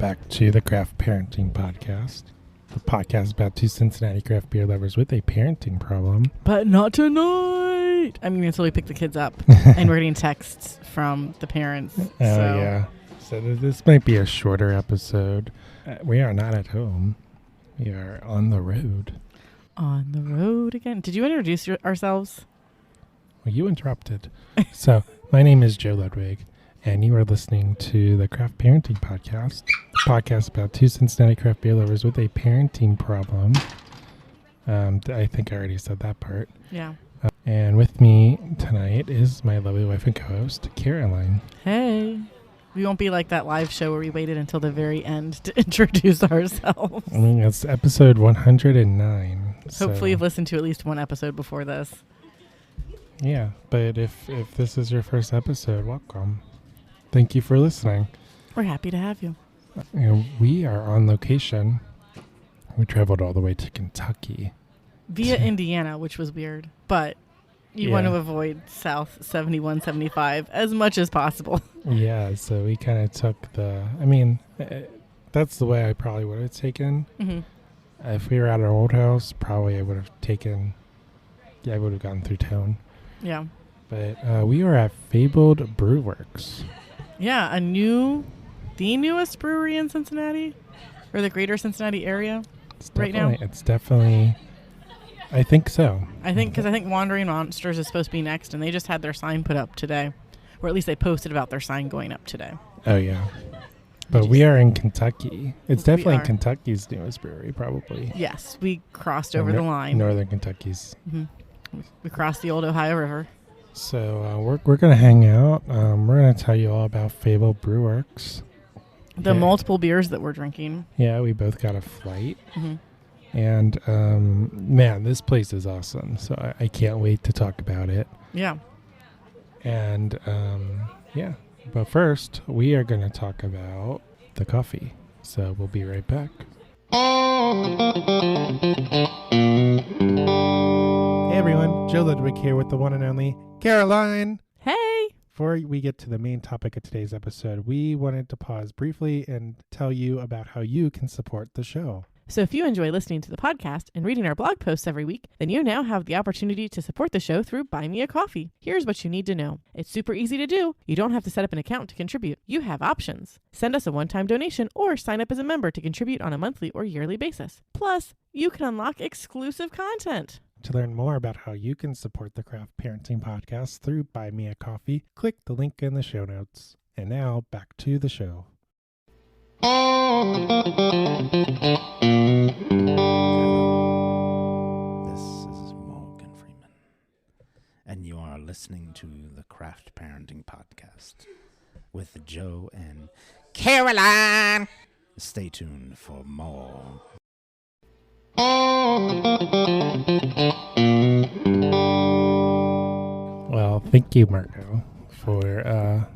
back to the Craft Parenting Podcast, the podcast about two Cincinnati craft beer lovers with a parenting problem. But not tonight. I mean, until we pick the kids up, and we're getting texts from the parents. Yeah. So this might be a shorter episode. We are not at home. We are on the road. On the road again. Did you introduce ourselves? Well, you interrupted. So, my name is Joe Ludwig, and you are listening to the Craft Parenting Podcast, a podcast about two Cincinnati craft beer lovers with a parenting problem. I think I already said that part. Yeah. And with me tonight is my lovely wife and co-host, Caroline. Hey. We won't be like that live show where we waited until the very end to introduce ourselves. I mean, it's episode 109. Hopefully you've listened to at least one episode before this. Yeah, but if this is your first episode, welcome. Thank you for listening. We're happy to have you. We are on location. We traveled all the way to Kentucky. Via Indiana, which was weird. But you want to avoid South 71, 75 as much as possible. Yeah, so we kind of took that's the way I probably would have taken. Mm-hmm. If we were at our old house, probably I would have gone through town. Yeah. But we are at Fabled Brew Works. Yeah, the newest brewery in Cincinnati, or the greater Cincinnati area right now. It's definitely, I think so. Because I think Wandering Monsters is supposed to be next, and they just had their sign put up today, or at least they posted about their sign going up today. Oh, yeah. But we are in Kentucky. It's definitely Kentucky's newest brewery, probably. Yes, we crossed over the line. Northern Kentucky's. Mm-hmm. We crossed the old Ohio River. So we're going to hang out. We're going to tell you all about Fabled Brew Works. The multiple beers that we're drinking. Yeah, we both got a flight. Mm-hmm. And, man, this place is awesome. So I can't wait to talk about it. Yeah. And, But first, we are going to talk about the coffee. So we'll be right back. Hey everyone, Joe Ludwig here with the one and only Caroline. Hey! Before we get to the main topic of today's episode, we wanted to pause briefly and tell you about how you can support the show. So if you enjoy listening to the podcast and reading our blog posts every week, then you now have the opportunity to support the show through Buy Me a Coffee. Here's what you need to know. It's super easy to do. You don't have to set up an account to contribute. You have options. Send us a one-time donation or sign up as a member to contribute on a monthly or yearly basis. Plus, you can unlock exclusive content. To learn more about how you can support the Craft Parenting Podcast through Buy Me a Coffee, click the link in the show notes. And now, back to the show. Hello. This is Morgan Freeman, and you are listening to the Craft Parenting Podcast with Joe and Caroline. Stay tuned for more. Well, thank you, Marco, for...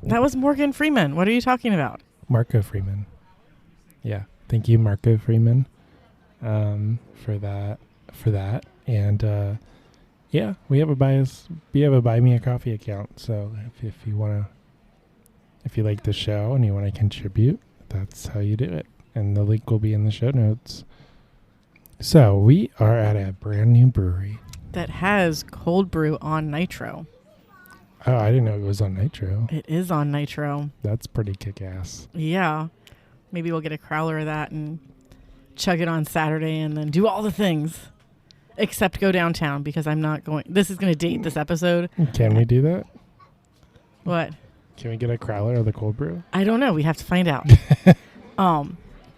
That was Morgan Freeman. What are you talking about? Marco Freeman. Yeah, thank you, Marco Freeman, for that. And we have a Buy Me a Coffee account. So if you like the show and you want to contribute, that's how you do it. And the link will be in the show notes. So we are at a brand new brewery that has cold brew on nitro. Oh, I didn't know it was on nitro. It is on nitro. That's pretty kick-ass. Yeah. Maybe we'll get a crowler of that and chug it on Saturday and then do all the things. Except go downtown because I'm not going. This is going to date this episode. Can we do that? What? Can we get a crowler of the cold brew? I don't know. We have to find out.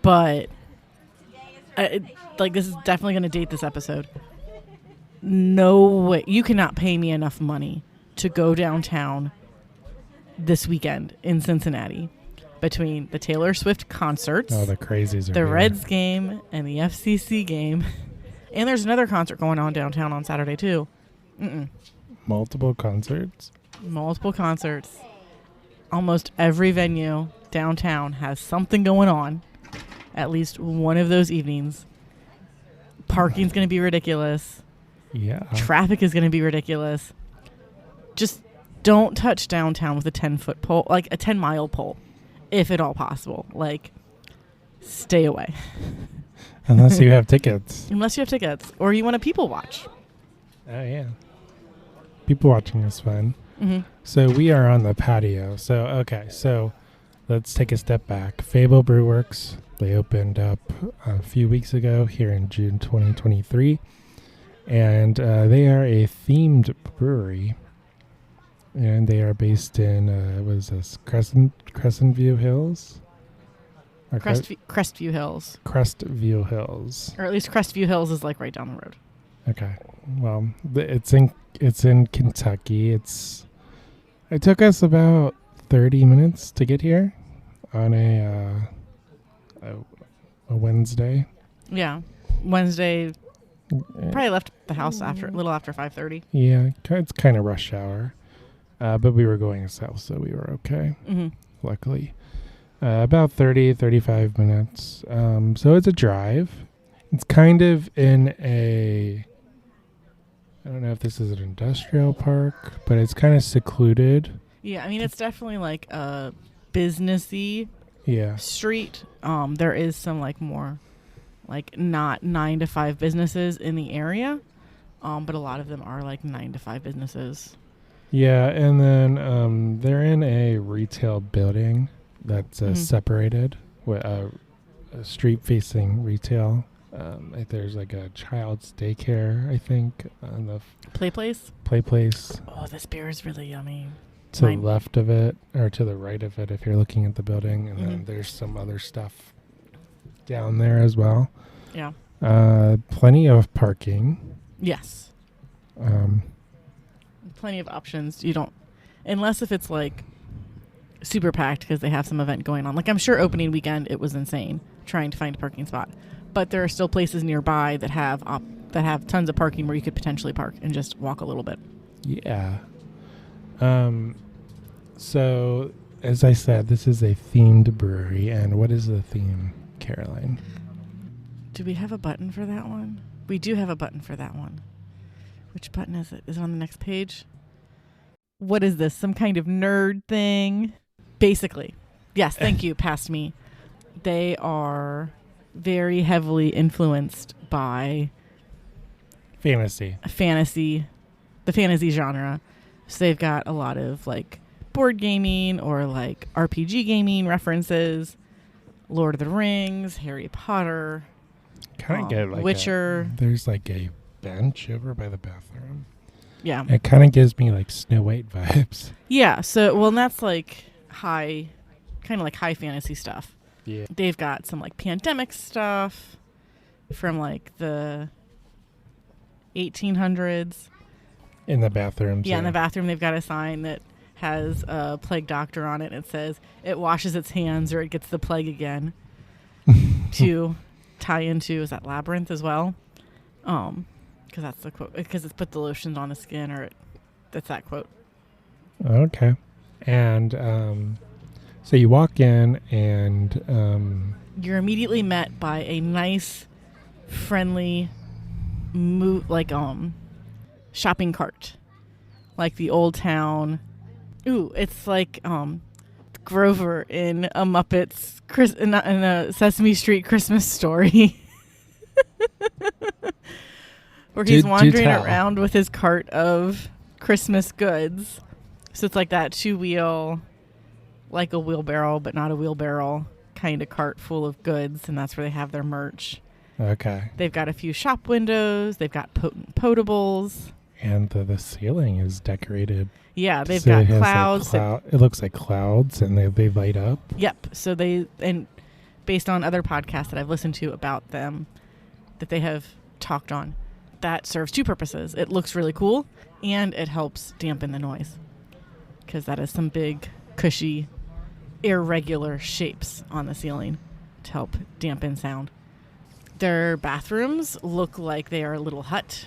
But this is definitely going to date this episode. No way. You cannot pay me enough money to go downtown this weekend in Cincinnati. Between the Taylor Swift concerts, the crazies are the here. Reds game, and the FCC game. And there's another concert going on downtown on Saturday, too. Multiple concerts? Multiple concerts. Almost every venue downtown has something going on at least one of those evenings. Parking's going to be ridiculous. Yeah. Traffic is going to be ridiculous. Just don't touch downtown with a 10-foot pole, like a 10-mile pole, if at all possible. Like, stay away. Unless you have tickets. Unless you have tickets or you want to people watch. Oh, yeah. People watching is fun. Mm-hmm. So we are on the patio. So let's take a step back. Fabled Brew Works, they opened up a few weeks ago here in June 2023. And they are a themed brewery. And they are based in, what is this, Crescentview Hills? Crestview Hills. Crestview Hills. Or at least Crestview Hills is like right down the road. Okay. Well, it's in Kentucky. It took us about 30 minutes to get here on a Wednesday. Yeah. Wednesday. Probably left the house a little after 5:30. Yeah, it's kind of rush hour. But we were going south, so we were okay. Mm-hmm. Luckily. About 35 minutes. So it's a drive. It's kind of in I don't know if this is an industrial park, but it's kind of secluded. Yeah, I mean, it's definitely like a businessy street. There is some like more like not 9 to 5 businesses in the area, but a lot of them are like 9 to 5 businesses. Yeah, and then they're in a retail building that's separated with a street-facing retail. There's like a child's daycare, I think, on the Play Place. Oh, this beer is really yummy. To the left of it, or to the right of it, if you're looking at the building, and then there's some other stuff down there as well. Yeah. Plenty of parking. Yes. Plenty of options. You don't, unless if it's like super packed because they have some event going on. Like I'm sure opening weekend it was insane trying to find a parking spot, but there are still places nearby that have tons of parking where you could potentially park and just walk a little bit. Yeah. So as I said, this is a themed brewery, and what is the theme, Caroline? Do we have a button for that one? We do have a button for that one. Which button is it? Is it on the next page? What is this? Some kind of nerd thing? Basically. Yes, thank you, past me. They are very heavily influenced by fantasy, the fantasy genre. So they've got a lot of like board gaming or like RPG gaming references, Lord of the Rings, Harry Potter, kind of get like Witcher. There's like a bench over by the bathroom. Yeah. It kind of gives me like Snow White vibes. Yeah. So, well, and that's like high fantasy stuff. Yeah. They've got some like pandemic stuff from like the 1800s. In the bathrooms. Yeah, in the bathroom they've got a sign that has a plague doctor on it. And it says it washes its hands or it gets the plague again. To tie into, is that Labyrinth as well? Because that's the quote. Because it's put the lotions on the skin, or that's that quote. Okay. And so you walk in, and you're immediately met by a nice, friendly, shopping cart, like the Old Town. Ooh, it's like Grover in a Muppets in a Sesame Street Christmas Story. Where he's wandering around with his cart of Christmas goods. So it's like that 2-wheel, like a wheelbarrow, but not a wheelbarrow kind of cart full of goods. And that's where they have their merch. Okay. They've got a few shop windows. They've got potables. And the ceiling is decorated. Yeah, they've got clouds. It looks like clouds, and they light up. Yep. So and based on other podcasts that I've listened to about them, that they have talked on, that serves two purposes. It looks really cool, and it helps dampen the noise, because that is some big, cushy, irregular shapes on the ceiling to help dampen sound. Their bathrooms look like they are a little hut,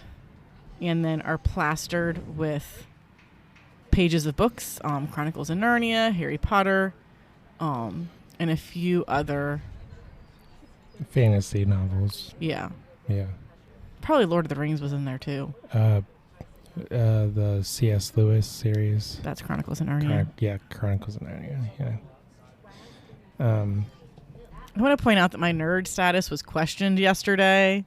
and then are plastered with pages of books, Chronicles of Narnia, Harry Potter, and a few other fantasy novels. Yeah. Yeah. Probably Lord of the Rings was in there too. The C.S. Lewis series. That's Chronicles of Narnia. Chronicles of Narnia. Yeah. I want to point out that my nerd status was questioned yesterday.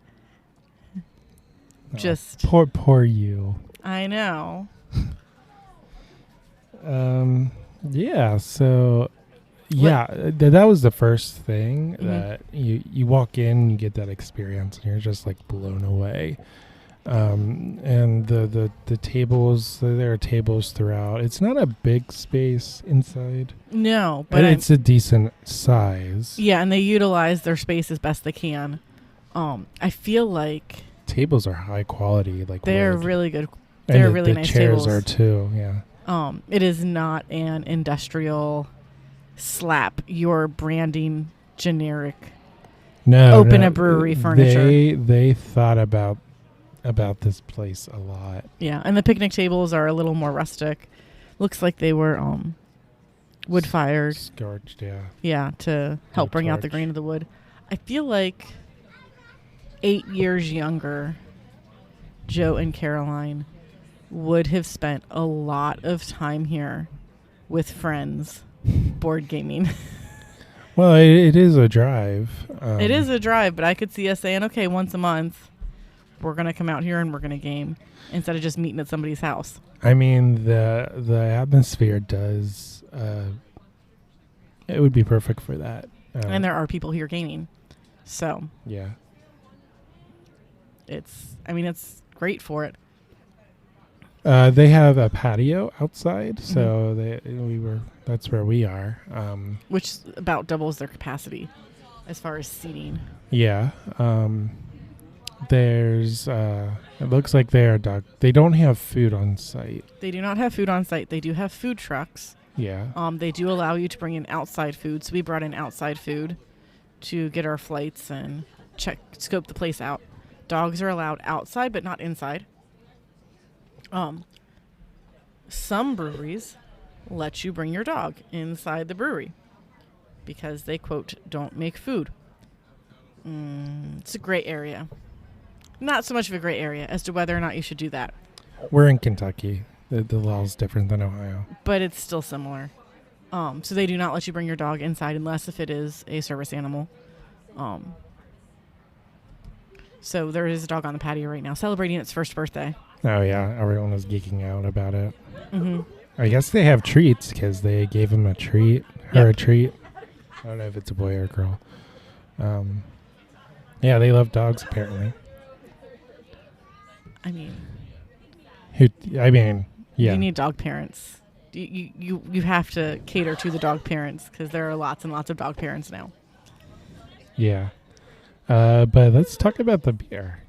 Just poor you. I know. Yeah. So, yeah, that was the first thing that you walk in, you get that experience, and you're just like blown away. And the tables, there are tables throughout. It's not a big space inside. No, but it's a decent size. Yeah, and they utilize their space as best they can. I feel like tables are high quality. Like they're wood. Really good. And They're really the nice chairs tables. are too. Yeah. It is not an industrial slap your branding generic. Open a brewery furniture. They thought about this place a lot. Yeah, and the picnic tables are a little more rustic. Looks like they were wood fired. Scorched, yeah. Yeah, to help bring out the grain of the wood. I feel like 8 years younger, Joe and Caroline would have spent a lot of time here with friends board gaming. Well, it is a drive. It is a drive, but I could see us saying, okay, once a month, we're going to come out here and we're going to game instead of just meeting at somebody's house. I mean, the atmosphere does, it would be perfect for that. And there are people here gaming. So. Yeah. It's great for it. They have a patio outside, so that's where we are. Which about doubles their capacity as far as seating. Yeah. There's it looks like they don't have food on site. They do not have food on site. They do have food trucks. Yeah. They do allow you to bring in outside food, so we brought in outside food to get our flights and scope the place out. Dogs are allowed outside, but not inside. Some breweries let you bring your dog inside the brewery because they, quote, don't make food. It's a gray area. Not so much of a gray area as to whether or not you should do that. We're in Kentucky. The law is different than Ohio. But it's still similar. So they do not let you bring your dog inside unless if it is a service animal. So there is a dog on the patio right now celebrating its first birthday. Oh, yeah. Everyone was geeking out about it. Mm-hmm. I guess they have treats because they gave him a treat. Her a treat. I don't know if it's a boy or a girl. Yeah, they love dogs, apparently. I mean, yeah. You need dog parents. You have to cater to the dog parents because there are lots and lots of dog parents now. Yeah. But let's talk about the beer.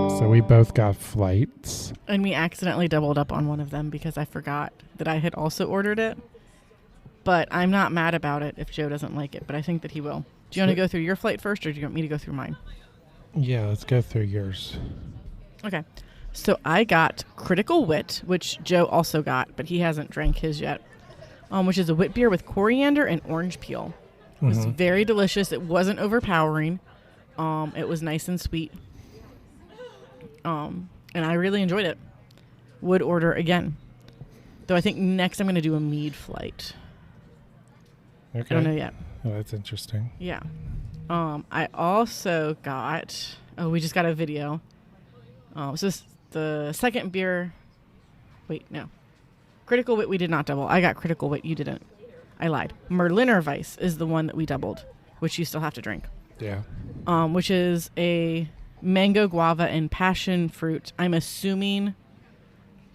So we both got flights. And we accidentally doubled up on one of them because I forgot that I had also ordered it. But I'm not mad about it if Joe doesn't like it, but I think that he will. Do you want to go through your flight first, or do you want me to go through mine? Yeah, let's go through yours. Okay. So I got Critical Wit, which Joe also got, but he hasn't drank his yet, which is a wit beer with coriander and orange peel. It was very delicious. It wasn't overpowering. It was nice and sweet. And I really enjoyed it. Would order again. Though I think next I'm going to do a mead flight. Okay. I don't know yet. Oh, that's interesting. Yeah. I also got... Oh, we just got a video. So this, the second beer... Wait, no. Critical Wit we did not double. I got Critical Wit. You didn't. I lied. Berliner Weiss is the one that we doubled, which you still have to drink. Yeah. Which is a mango, guava, and passion fruit. I'm assuming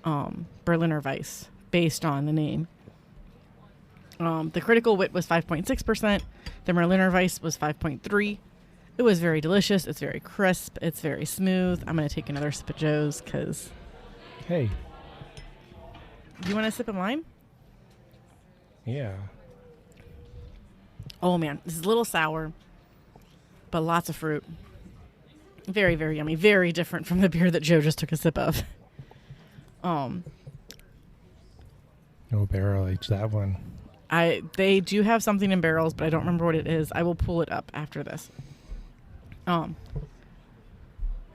Berliner Weiss, based on the name. The Critical Wit was 5.6%. The Berliner Weiss was 5.3%. It was very delicious. It's very crisp. It's very smooth. I'm going to take another sip of Joe's because... Hey. Do you want a sip of mine? Yeah. Oh, man. This is a little sour, but lots of fruit. Very, very yummy. Very different from the beer that Joe just took a sip of. Oh, barrel aged that one. They do have something in barrels, but I don't remember what it is. I will pull it up after this. The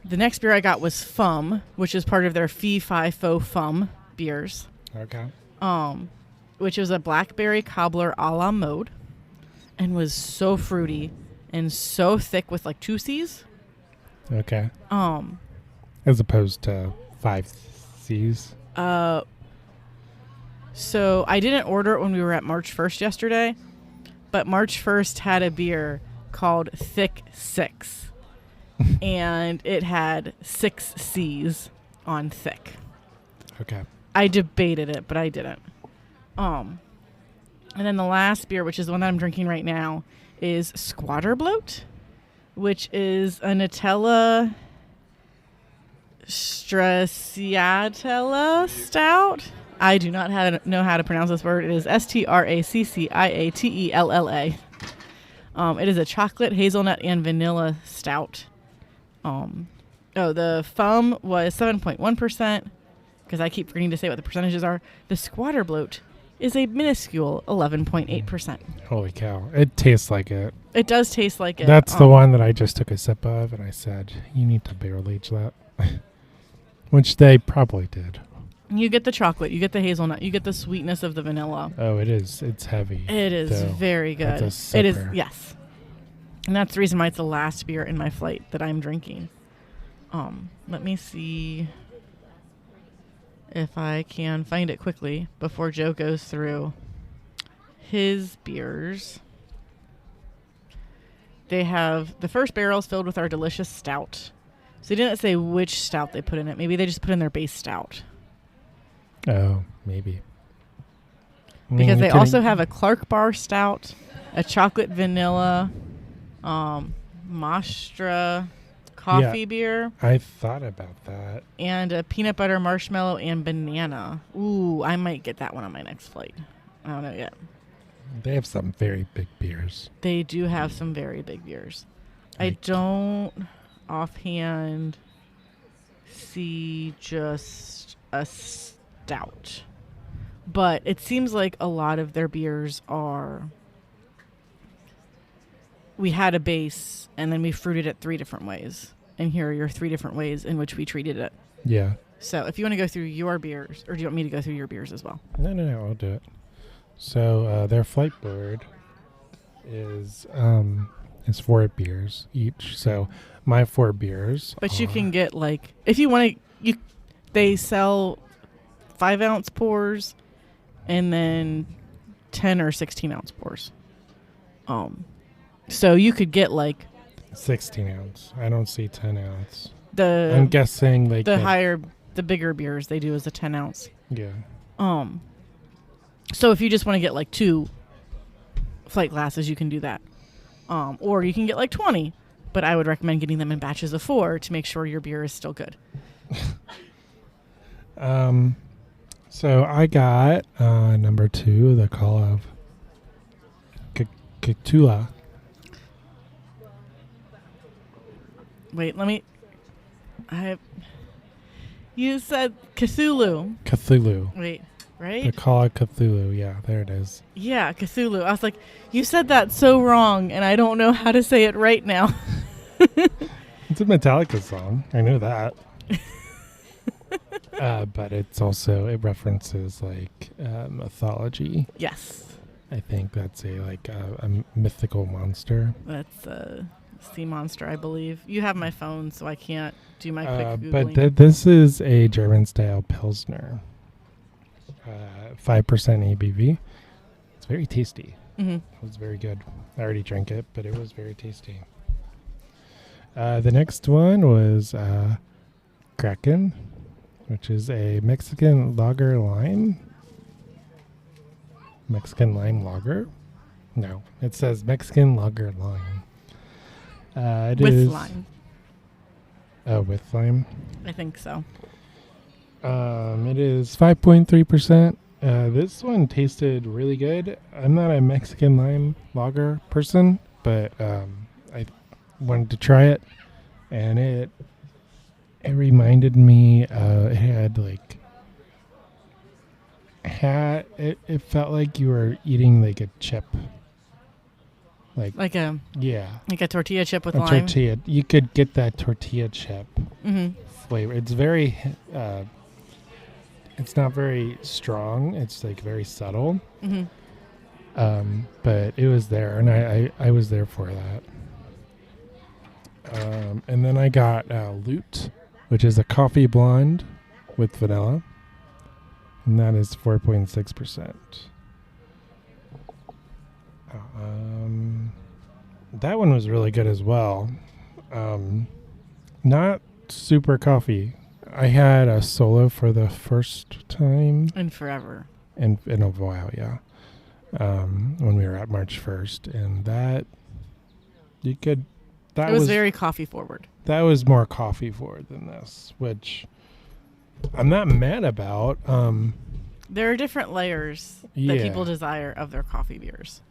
next beer I got was Fum, which is part of their Fee Fi Fo Fum beers. Okay. which was a blackberry cobbler a la mode, and was so fruity and so thick with like 2 C's. Okay. As opposed to 5 C's. So I didn't order it when we were at March 1st yesterday, but March 1st had a beer called Thick 6, and it had 6 C's on thick. Okay. I debated it, but I didn't. And then the last beer, which is the one that I'm drinking right now, is Squatter Bloat, which is a Nutella Stracciatella Stout. I do not know how to pronounce this word. It is Stracciatella. It is a chocolate, hazelnut, and vanilla stout. The FUM was 7.1%, because I keep forgetting to say what the percentages are. The Squatter Bloat is a minuscule 11.8%. Holy cow. It tastes like it. It does taste like it. That's the one that I just took a sip of, and I said, you need to barrel age that. Which they probably did. You get the chocolate, you get the hazelnut, you get the sweetness of the vanilla. Oh, it is. It's heavy. It is very good. It's a it is, sipper. yes. And that's the reason why it's the last beer in my flight that I'm drinking. Let me see if I can find it quickly before Joe goes through his beers. They have the first barrels filled with our delicious stout. So they didn't say which stout they put in it. Maybe they just put in their base stout. Oh, maybe. Because they also have a Clark Bar Stout, a chocolate vanilla, Mastra coffee beer. I thought about that. And a peanut butter marshmallow and banana. Ooh, I might get that one on my next flight. I don't know yet. They have some very big beers. They do have some very big beers. I don't offhand see just a stout. But it seems like a lot of their beers are... We had a base, and then we fruited it 3 different ways. And here are your 3 different ways in which we treated it. Yeah. So if you want to go through your beers, or do you want me to go through your beers as well? No, I'll do it. So their flight board is 4 beers each. So my 4 beers. But you can get like, if you want to, they sell 5-ounce pours, and then 10 or 16-ounce pours. So you could get like 16 ounce. I don't see 10 ounce. I'm guessing like the bigger beers they do is a 10 ounce. Yeah. So if you just want to get like 2 flight glasses, you can do that. Or you can get like 20, but I would recommend getting them in batches of 4 to make sure your beer is still good. So I got number 2, the Call of Cthulhu. Wait, you said Cthulhu. Cthulhu. Wait, right? The Call of Cthulhu. Yeah, there it is. Yeah, Cthulhu. I was like, you said that so wrong, and I don't know how to say it right now. It's a Metallica song. I know that. But it references like mythology. Yes. I think that's a mythical monster. That's a sea monster, I believe. You have my phone, so I can't do my quick Googling. But this is a German-style Pilsner. 5% ABV. It's very tasty. Mm-hmm. It was very good. I already drank it, but it was very tasty. The next one was Kraken, which is a Mexican lager lime. Mexican lime lager? No, it says Mexican lager lime. With lime. Oh, with lime? I think so. It is 5.3%. This one tasted really good. I'm not a Mexican lime lager person, but I wanted to try it, and it reminded me. It felt like you were eating like a chip. Like a tortilla chip with a lime. Tortilla. You could get that tortilla chip Mm-hmm. flavor. It's very it's not very strong. It's like very subtle. Mm-hmm. But it was there, and I was there for that. And then I got Loot, which is a coffee blonde with vanilla, and that is 4.6%. That one was really good as well. Not super coffee. I had a solo for the first time In forever. in a while, yeah. When we were at March 1st, and that It was very coffee forward. That was more coffee forward than this, which I'm not mad about. There are different layers that people desire of their coffee beers.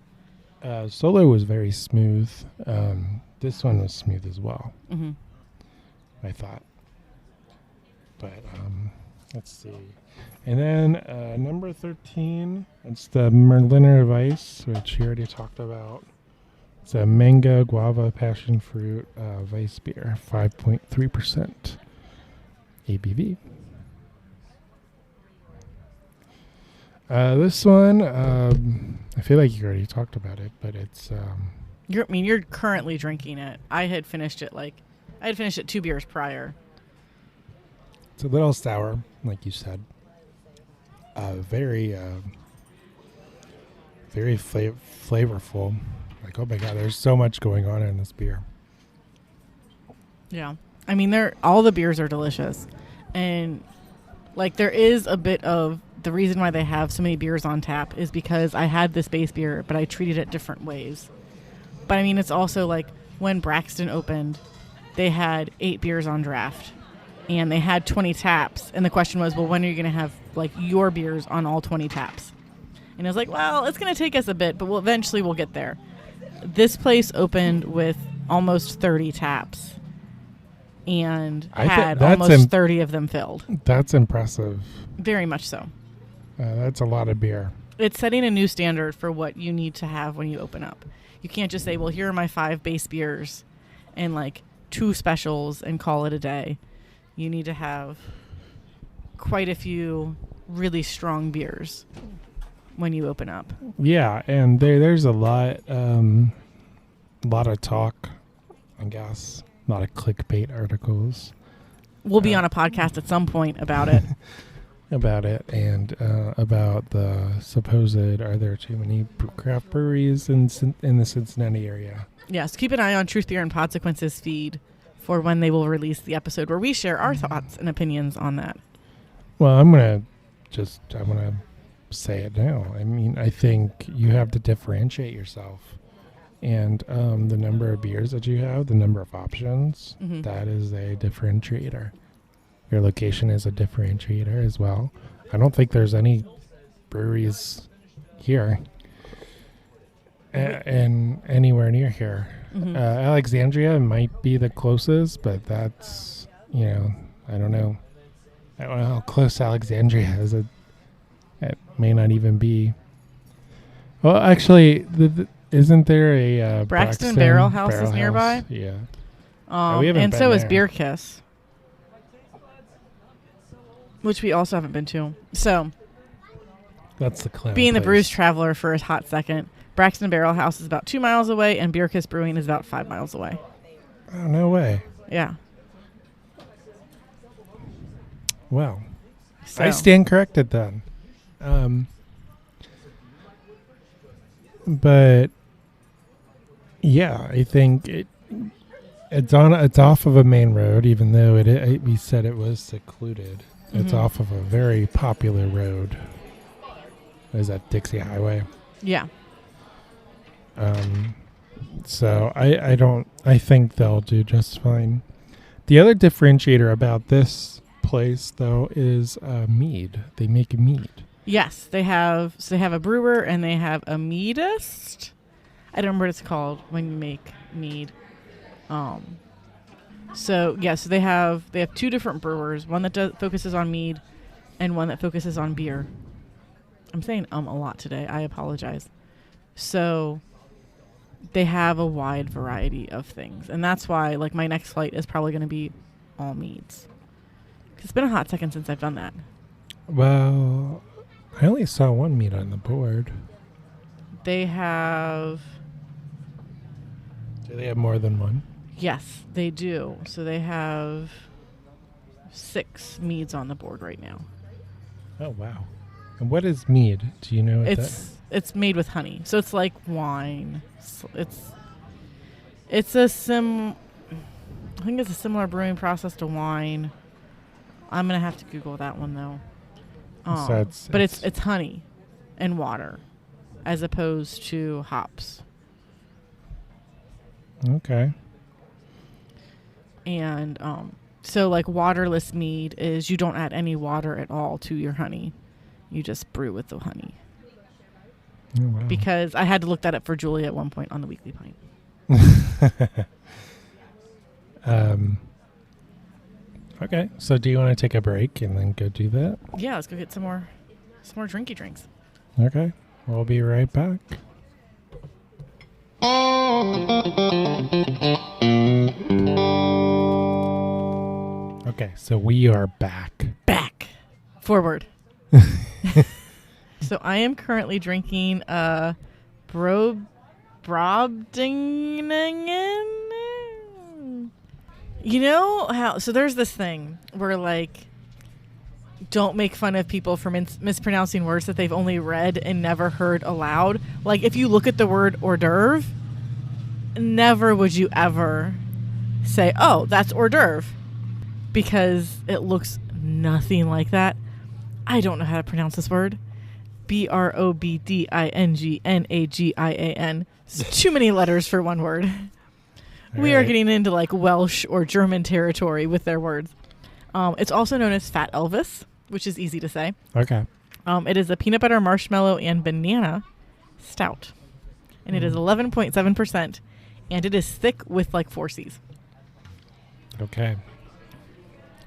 Solo was very smooth. This one was smooth as well, Mm-hmm. I thought. But let's see. And then number 13, it's the Merliner Weiss, which you already talked about. It's a mango, guava, passion fruit Weiss beer, 5.3% ABV. This one, I feel like you already talked about it, but it's... You're currently drinking it. I had finished it 2 beers prior. It's a little sour, like you said. Very flavorful. Like, oh my God, there's so much going on in this beer. Yeah. I mean, all the beers are delicious. And like there is a bit of the reason why they have so many beers on tap is because I had this base beer, but I treated it different ways. But I mean, it's also like when Braxton opened, they had 8 beers on draft and they had 20 taps. And the question was, well, when are you going to have like your beers on all 20 taps? And I was like, well, it's going to take us a bit, but eventually we'll get there. This place opened with almost 30 taps and had almost 30 of them filled. That's impressive. Very much so. That's a lot of beer. It's setting a new standard for what you need to have when you open up. You can't just say, well, here are my 5 base beers and like 2 specials and call it a day. You need to have quite a few really strong beers when you open up. Yeah, and there's a lot of talk, I guess. A lot of clickbait articles. We'll be on a podcast at some point about it. And about the supposed, are there too many craft breweries in the Cincinnati area? Yes, keep an eye on Truth Beer and Podsequence's feed for when they will release the episode where we share our thoughts and opinions on that. Well, I'm going to say it now. I mean, I think you have to differentiate yourself. And the number of beers that you have, the number of options, that is a differentiator. Your location is a differentiator as well. I don't think there's any breweries here and anywhere near here. Alexandria might be the closest, but that's, I don't know. I don't know how close Alexandria is. It may not even be. Well, actually, isn't there a Braxton Barrel House is nearby? Yeah. And so is Beer Kiss, which we also haven't been to. So, that's the clown being place. The Brews Traveler for a hot second, Braxton Barrel House is about 2 miles away, and Beer Kiss Brewing is about 5 miles away. Oh, no way. Yeah. Well, so. I stand corrected then. But yeah, I think it's off of a main road, even though we said it was secluded. It's off of a very popular road. Is that Dixie Highway? Yeah. So I think they'll do just fine. The other differentiator about this place though is mead. They make mead. Yes, they have a brewer and they have a meadist. I don't remember what it's called when you make mead. So they have 2 different brewers, one that focuses on mead and one that focuses on beer. I'm saying a lot today. I apologize. So they have a wide variety of things, and that's why like my next flight is probably going to be all meads. 'Cause it's been a hot second since I've done that. Well, I only saw one mead on the board. They have... Do they have more than one? Yes, they do. So they have 6 meads on the board right now. Oh, wow. And what is mead? Do you know what It's made with honey. So it's like wine. It's a I think it's a similar brewing process to wine. I'm going to have to Google that one though. But it's honey and water as opposed to hops. Okay. And so like waterless mead is you don't add any water at all to your honey. You just brew with the honey. Oh, wow. Because I had to look that up for Julie at one point on the Weekly Pint. Okay. So do you want to take a break and then go do that? Yeah, let's go get some more drinky drinks. Okay. We'll be right back. Okay, so we are back. Back. Forward. So I am currently drinking Brobdingen. You know how... So there's this thing where, like, don't make fun of people for mispronouncing words that they've only read and never heard aloud. Like, if you look at the word hors d'oeuvre, never would you ever say, oh, that's hors d'oeuvre. Because it looks nothing like that. I don't know how to pronounce this word. Brobdingnagin. It's too many letters for one word. We are getting into like Welsh or German territory with their words. It's also known as Fat Elvis, which is easy to say. Okay. It is a peanut butter, marshmallow, and banana stout. And it is 11.7%. And it is thick with like 4 C's. Okay.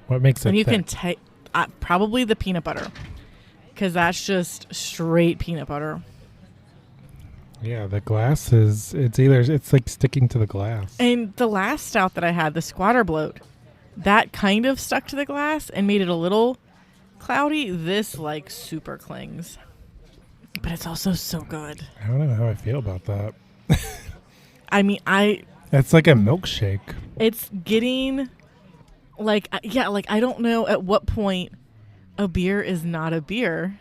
What makes it And you thick? can take probably the peanut butter. Because that's just straight peanut butter. Yeah, the glass is, it's like sticking to the glass. And the last stout that I had, the Squatter Bloat, that kind of stuck to the glass and made it a little cloudy. This like super clings. But it's also so good. I don't know how I feel about that. I mean, It's like a milkshake. it's getting like, like I don't know at what point a beer is not a beer.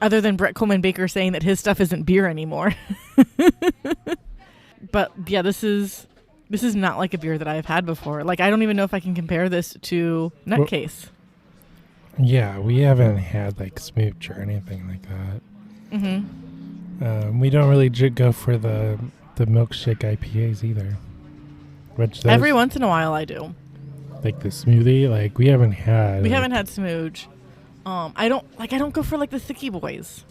Other than Brett Coleman Baker saying that his stuff isn't beer anymore. But yeah, this is not like a beer that I've had before. Like, I don't even know if I can compare this to Nutcase. Yeah, we haven't had like Smooch or anything like that. Mm-hmm. We don't really go for the milkshake IPAs either. Which Every once in a while I do. Like the smoothie, like we haven't had. We haven't had Smooch. I don't go for like the Thicky Boys.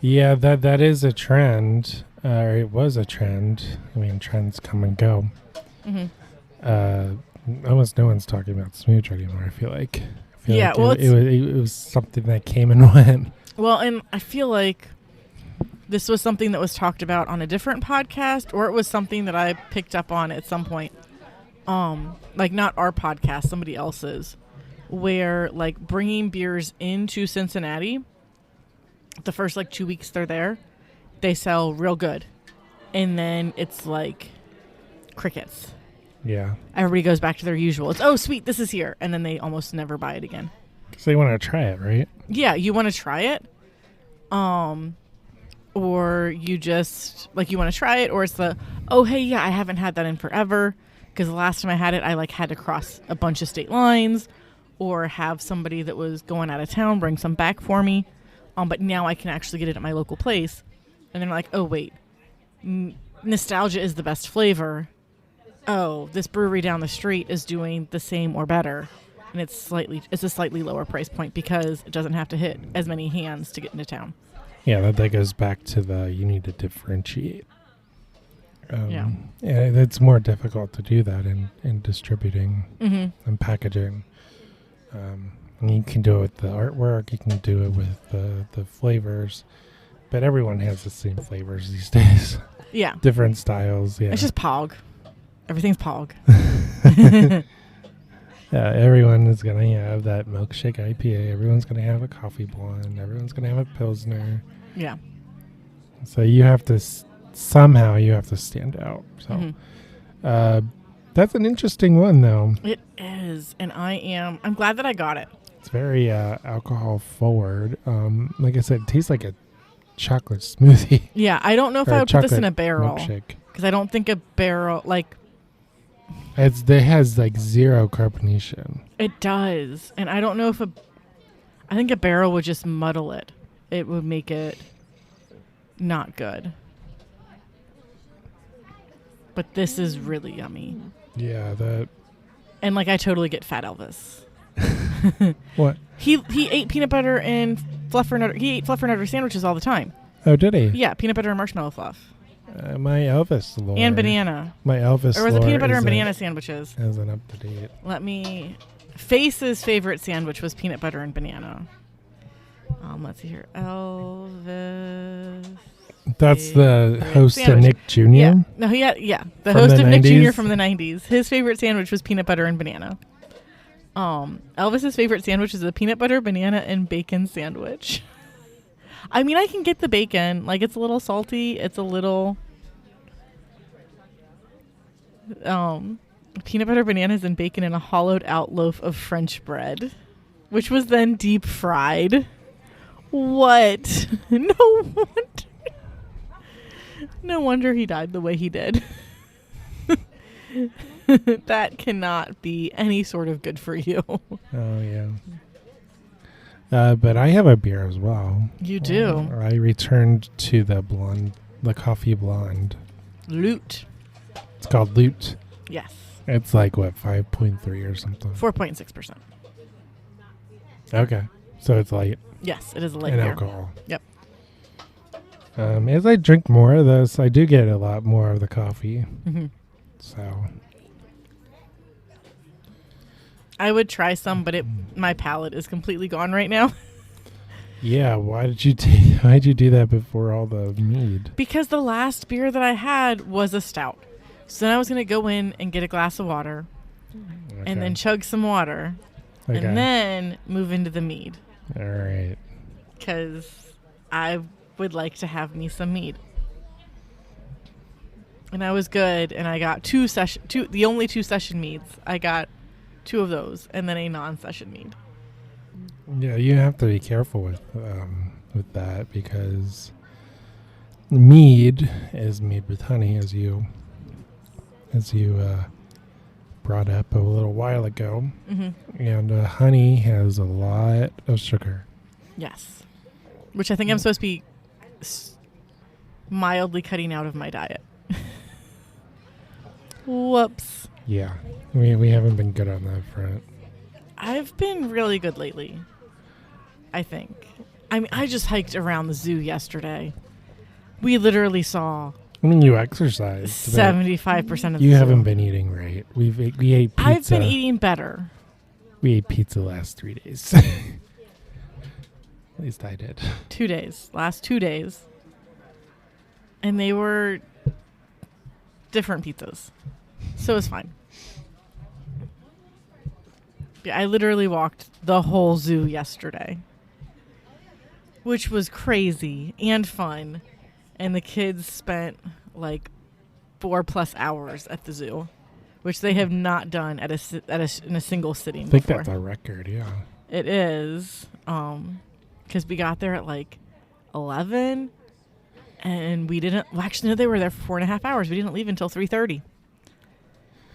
Yeah, that is a trend. Or it was a trend. I mean, trends come and go. Mm-hmm. Almost no one's talking about Smooch anymore. I feel like. It was something that came and went. Well, and I feel like this was something that was talked about on a different podcast, or it was something that I picked up on at some point. Like not our podcast, somebody else's, where like bringing beers into Cincinnati, the first like 2 weeks they're there, they sell real good. And then it's like crickets. Yeah. Everybody goes back to their usual. It's, oh, sweet, this is here. And then they almost never buy it again. Because they want to try it, right? Yeah, you want to try it. Or you just, like, you want to try it. Or it's the, oh, hey, yeah, I haven't had that in forever. Because the last time I had it, I, like, had to cross a bunch of state lines. Or have somebody that was going out of town bring some back for me. But now I can actually get it at my local place. And then like, oh, wait. Nostalgia is the best flavor. Oh, this brewery down the street is doing the same or better. And it's a slightly lower price point because it doesn't have to hit as many hands to get into town. Yeah, that goes back to you need to differentiate. Yeah, it's more difficult to do that in distributing and packaging. And you can do it with the artwork, you can do it with the flavors, but everyone has the same flavors these days. Yeah. Different styles, yeah. It's just Pog. Everything's Pog. Everyone is going to have that milkshake IPA. Everyone's going to have a coffee blonde. Everyone's going to have a Pilsner. Yeah. So you have to, somehow you have to stand out. So that's an interesting one, though. It is. And I'm glad that I got it. It's very alcohol forward. Like I said, it tastes like a chocolate smoothie. Yeah, I don't know if I would put this in a barrel. Because I don't think a barrel, like... It has like zero carbonation. It does. And I don't know if I think a barrel would just muddle it. It would make it not good. But this is really yummy. Yeah, that... And like I totally get Fat Elvis. What? He ate peanut butter and fluffernutter. He ate fluffernutter sandwiches all the time. Oh, did he? Yeah, peanut butter and marshmallow fluff. My Elvis lore. And banana. My Elvis Or was it lore peanut butter and banana sandwiches? Isn't up to date. Face's favorite sandwich was peanut butter and banana. Let's see here. Elvis. That's the host of Nick Jr.? Yeah. No, yeah. The From host the of Nick 90s? Jr. from the 90s. His favorite sandwich was peanut butter and banana. Elvis's favorite sandwich is a peanut butter, banana, and bacon sandwich. I mean, I can get the bacon. Like, it's a little salty. It's a little... peanut butter, bananas, and bacon in a hollowed-out loaf of French bread, which was then deep-fried. What? No wonder he died the way he did. That cannot be any sort of good for you. Oh, yeah. But I have a beer as well. You do? I returned to the coffee blonde. Loot. It's called Loot. Yes. It's like, what, 5.3 or something? 4.6%. Okay. So it's light. Yes, it is a light and beer. alcohol. Yep. As I drink more of this, I do get a lot more of the coffee. Mm-hmm. So... I would try some, but my palate is completely gone right now. Yeah, why'd you do that before all the mead? Because the last beer that I had was a stout. So then I was going to go in and get a glass of water and then chug some water and then move into the mead. All right. Because I would like to have me some mead. And I was good, and I got the only 2 session meads. I got 2 of those, and then a non-session mead. Yeah, you have to be careful with that because mead is made with honey, as you brought up a little while ago, and honey has a lot of sugar. Yes, which I think I'm supposed to be mildly cutting out of my diet. Whoops. Yeah, we haven't been good on that front. I've been really good lately, I think. I mean, I just hiked around the zoo yesterday. We literally saw... I mean, you exercised. 75% of the zoo. You haven't been eating right. We ate pizza. I've been eating better. We ate pizza the last 3 days. At least I did. 2 days. Last 2 days. And they were different pizzas. So it's fine. Yeah, I literally walked the whole zoo yesterday, which was crazy and fun. And the kids spent like 4+ hours at the zoo, which they have not done in a single sitting before. I think that's a record, yeah. It is, because we got there at like 11, and we didn't. Well, actually, no, they were there for 4.5 hours. We didn't leave until 3:30.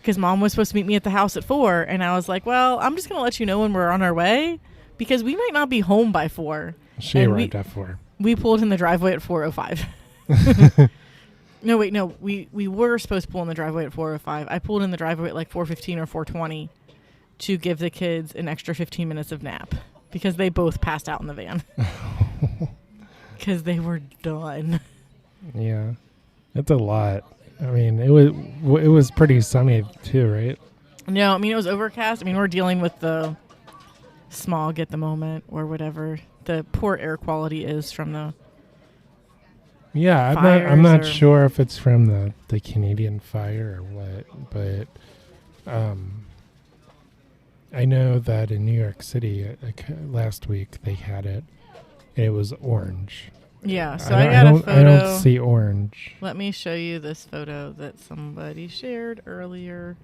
Because Mom was supposed to meet me at the house at 4, and I was like, well, I'm just going to let you know when we're on our way, because we might not be home by 4. She arrived at 4. We pulled in the driveway at 4:05. No, wait, no. We were supposed to pull in the driveway at 4:05. I pulled in the driveway at like 4:15 or 4:20 to give the kids an extra 15 minutes of nap, because they both passed out in the van. Because they were done. Yeah. It's a lot. I mean, it was pretty sunny too, right? No, I mean, it was overcast. I mean, we're dealing with the smog at the moment, or whatever the poor air quality is from the Yeah, I'm not sure if it's from the Canadian fire or what, but I know that in New York City last week they had it. And it was orange. Yeah, so I got a photo. I don't see orange. Let me show you this photo that somebody shared earlier.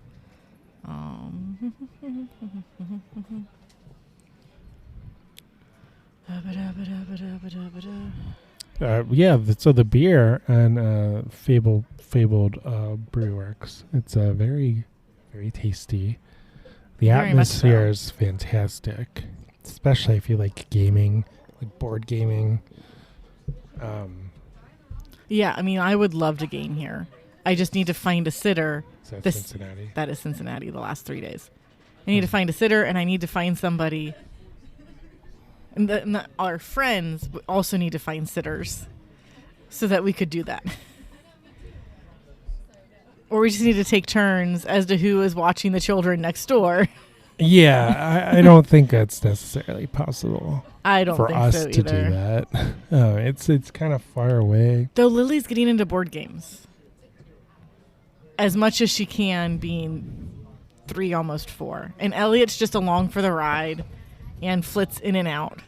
So the beer on Fabled Brew Works, it's very, very tasty. The Very much so. atmosphere is fantastic, especially if you like gaming, like board gaming. Yeah, I mean, I would love to game here. I just need to find a sitter. Is that Cincinnati? That is Cincinnati the last 3 days. I need to find a sitter, and I need to find somebody. And our friends also need to find sitters so that we could do that. Or we just need to take turns as to who is watching the children next door. Yeah, I don't think that's necessarily possible. I don't for think us so to either. do that. It's kind of far away. Though Lily's getting into board games as much as she can, being 3, almost 4, and Elliot's just along for the ride and flits in and out.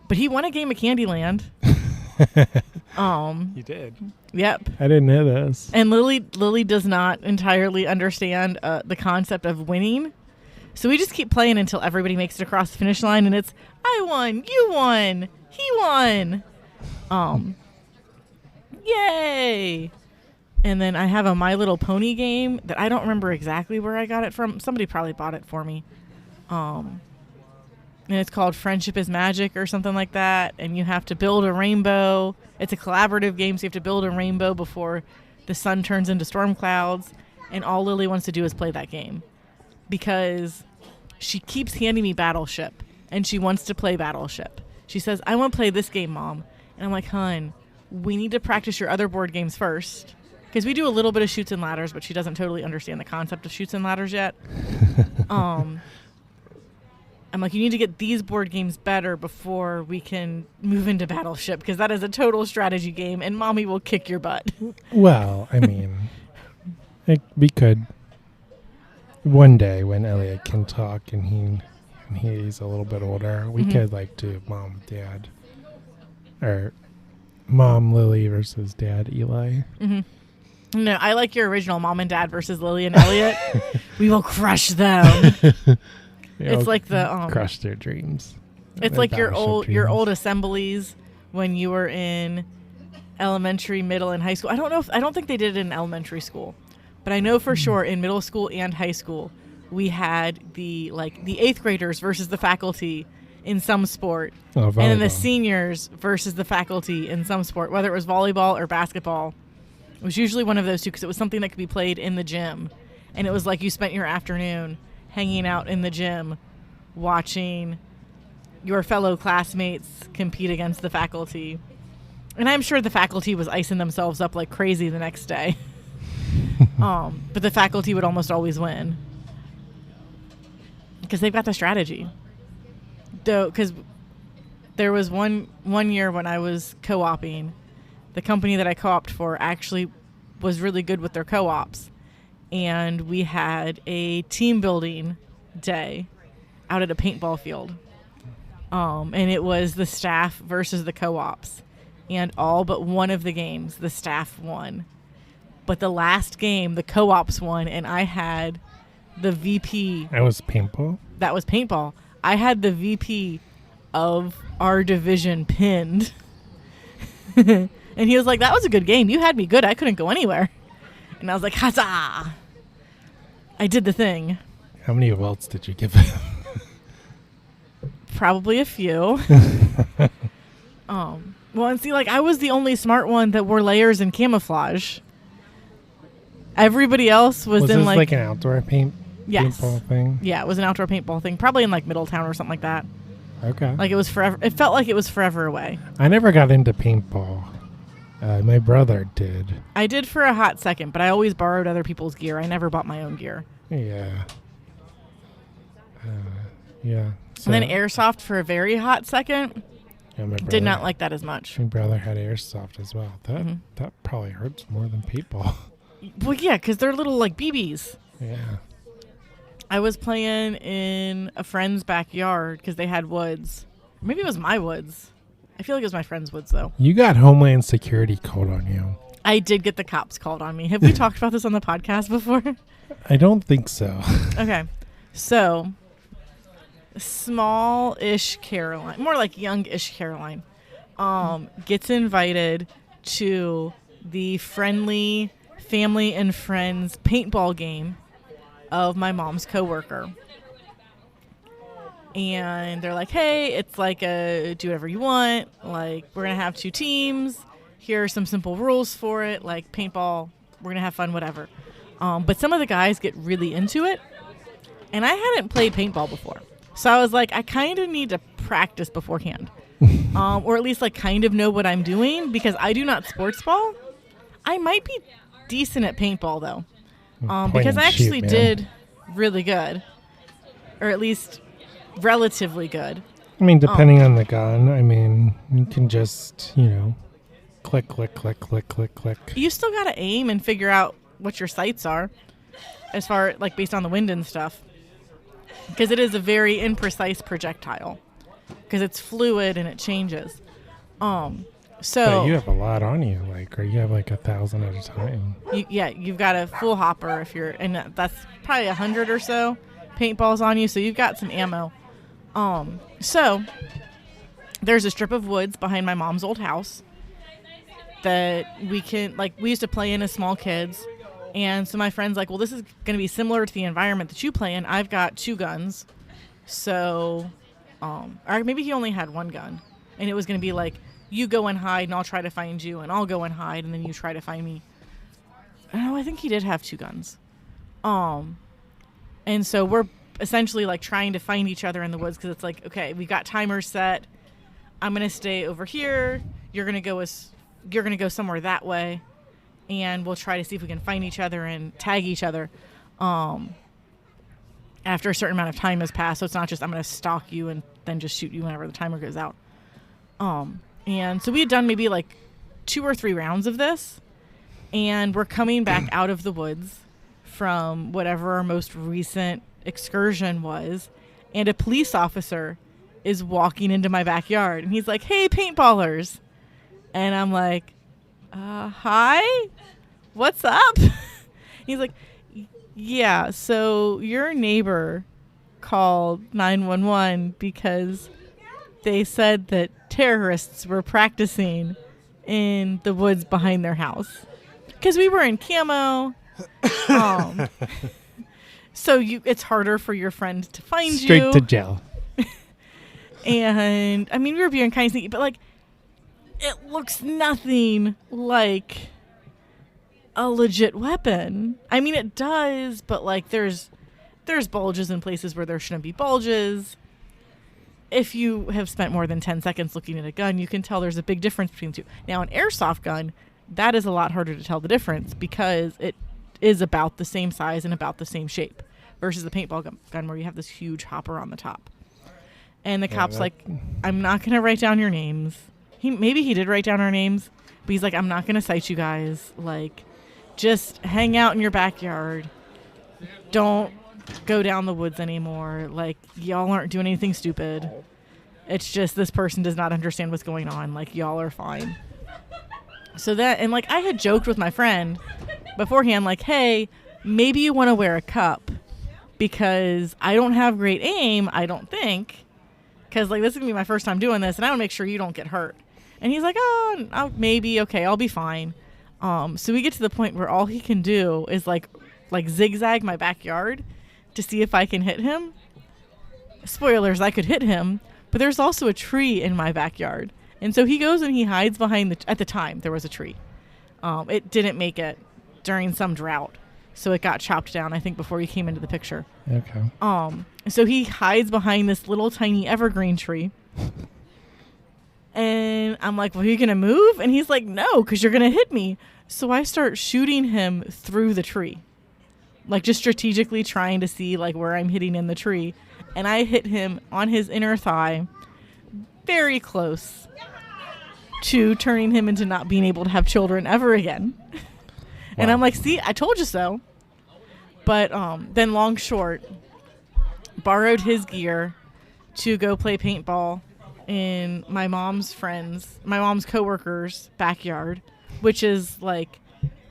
But he won a game of Candyland. You did? Yep. I didn't know this. And Lily does not entirely understand the concept of winning. So we just keep playing until everybody makes it across the finish line, and it's, I won, you won, he won. Yay! And then I have a My Little Pony game that I don't remember exactly where I got it from. Somebody probably bought it for me. And it's called Friendship is Magic or something like that. And you have to build a rainbow. It's a collaborative game, so you have to build a rainbow before the sun turns into storm clouds. And all Lily wants to do is play that game, because she keeps handing me Battleship, and she wants to play Battleship. She says, I want to play this game, Mom. And I'm like, hun, we need to practice your other board games first. Because we do a little bit of Chutes and Ladders, but she doesn't totally understand the concept of Chutes and Ladders yet. I'm like, you need to get these board games better before we can move into Battleship, because that is a total strategy game, and Mommy will kick your butt. Well, I mean, we could one day when Elliot can talk and he's a little bit older, we could like do Mom, Dad, or Mom Lily versus Dad Eli. Mm-hmm. No, I like your original Mom and Dad versus Lily and Elliot. We will crush them. It's like the crush their dreams. It's like your old assemblies when you were in elementary, middle, and high school. I don't think they did it in elementary school, but I know for sure in middle school and high school we had the 8th graders versus the faculty in some sport, and then the seniors versus the faculty in some sport, whether it was volleyball or basketball. It was usually one of those two, because it was something that could be played in the gym, and it was like you spent your afternoon hanging out in the gym watching your fellow classmates compete against the faculty. And I'm sure the faculty was icing themselves up like crazy the next day. But the faculty would almost always win, because they've got the strategy. Though, because there was one year when I was co-oping, the company that I co-opted for actually was really good with their co-ops. And we had a team building day out at a paintball field. And it was the staff versus the co-ops. And all but one of the games, the staff won. But the last game, the co-ops won, and I had the VP. That was paintball? That was paintball. I had the VP of our division pinned. And he was like, that was a good game. You had me good. I couldn't go anywhere. And I was like, huzzah! I did the thing. How many welts did you give him? Probably a few. Well, and see, I was the only smart one that wore layers and camouflage. Everybody else was in this like an outdoor paintball thing? Yeah, it was an outdoor paintball thing, probably in Middletown or something like that. Okay. It was forever. It felt like it was forever away. I never got into paintball. My brother did. I did for a hot second, but I always borrowed other people's gear. I never bought my own gear. Yeah. Yeah. And So, then airsoft for a very hot second. Yeah, my brother, did not like that as much. My brother had airsoft as well. That probably hurts more than paintball. Well, yeah, because they're little BBs. Yeah. I was playing in a friend's backyard because they had woods. Maybe it was my woods. I feel like it was my friend's woods, though. You got Homeland Security called on you. I did get the cops called on me. Have we talked about this on the podcast before? I don't think so. Okay. So, small-ish Caroline, more like young-ish Caroline, gets invited to the friendly family and friends paintball game of my mom's coworker. And they're like, hey, it's like a do whatever you want. Like, we're going to have 2 teams. Here are some simple rules for it. Like, paintball, we're going to have fun, whatever. But some of the guys get really into it. And I hadn't played paintball before. So I was like, I kind of need to practice beforehand. Or at least, like, kind of know what I'm doing. Because I do not sports ball. I might be decent at paintball, though. Because I actually did really good. Or at least relatively good. I mean, depending on the gun, I mean, you can just, click, click, click, click, click, click. You still got to aim and figure out what your sights are as far, like, based on the wind and stuff. Because it is a very imprecise projectile. Because it's fluid and it changes. So but you have a lot on you, like, or you have like 1,000 at a time. You've got a full hopper if you're, and that's probably 100 or so paintballs on you, so you've got some ammo. So there's a strip of woods behind my mom's old house that we used to play in as small kids, and so my friend's like, well, this is going to be similar to the environment that you play in. I've got 2 guns, so, or maybe he only had 1 gun, and it was going to be like, you go and hide, and I'll try to find you, and I'll go and hide, and then you try to find me. I think he did have 2 guns. And so we're essentially, like, trying to find each other in the woods because it's like, okay, we got timers set. I'm going to stay over here. You're going to go somewhere that way, and we'll try to see if we can find each other and tag each other after a certain amount of time has passed. So it's not just I'm going to stalk you and then just shoot you whenever the timer goes out. And so we had done maybe like 2 or 3 rounds of this, and we're coming back out of the woods from whatever our most recent excursion was, and a police officer is walking into my backyard, and he's like, hey, paintballers. And I'm like, hi? What's up? He's like, yeah, so your neighbor called 911 because they said that terrorists were practicing in the woods behind their house. Because we were in camo. So it's harder for your friend to find you. Straight to jail. And, I mean, we were being kind of sneaky, but, like, it looks nothing like a legit weapon. I mean, it does, but, like, there's bulges in places where there shouldn't be bulges. If you have spent more than 10 seconds looking at a gun, you can tell there's a big difference between the 2. Now, an airsoft gun, that is a lot harder to tell the difference because it is about the same size and about the same shape versus the paintball gun where you have this huge hopper on the top. And the cop's like, I'm not going to write down your names. Maybe he did write down our names, but he's like, I'm not going to cite you guys. Like, just hang out in your backyard. Don't go down the woods anymore. Like, y'all aren't doing anything stupid. It's just this person does not understand what's going on. Like, y'all are fine. So that, and like, I had joked with my friend beforehand, like, hey, maybe you want to wear a cup because I don't have great aim, I don't think. Because, like, this is going to be my first time doing this, and I want to make sure you don't get hurt. And he's like, oh, maybe, okay, I'll be fine. So we get to the point where all he can do is, like zigzag my backyard to see if I can hit him. Spoilers, I could hit him, but there's also a tree in my backyard. And so he goes and he hides behind at the time, there was a tree. It didn't make it during some drought. So it got chopped down, I think, before he came into the picture. Okay. So he hides behind this little tiny evergreen tree. And I'm like, well, are you going to move? And he's like, no, because you're going to hit me. So I start shooting him through the tree. Like, just strategically trying to see, like, where I'm hitting in the tree. And I hit him on his inner thigh, very close to turning him into not being able to have children ever again. And I'm like, see, I told you so. But then long short, borrowed his gear to go play paintball in my mom's coworkers' backyard, which is like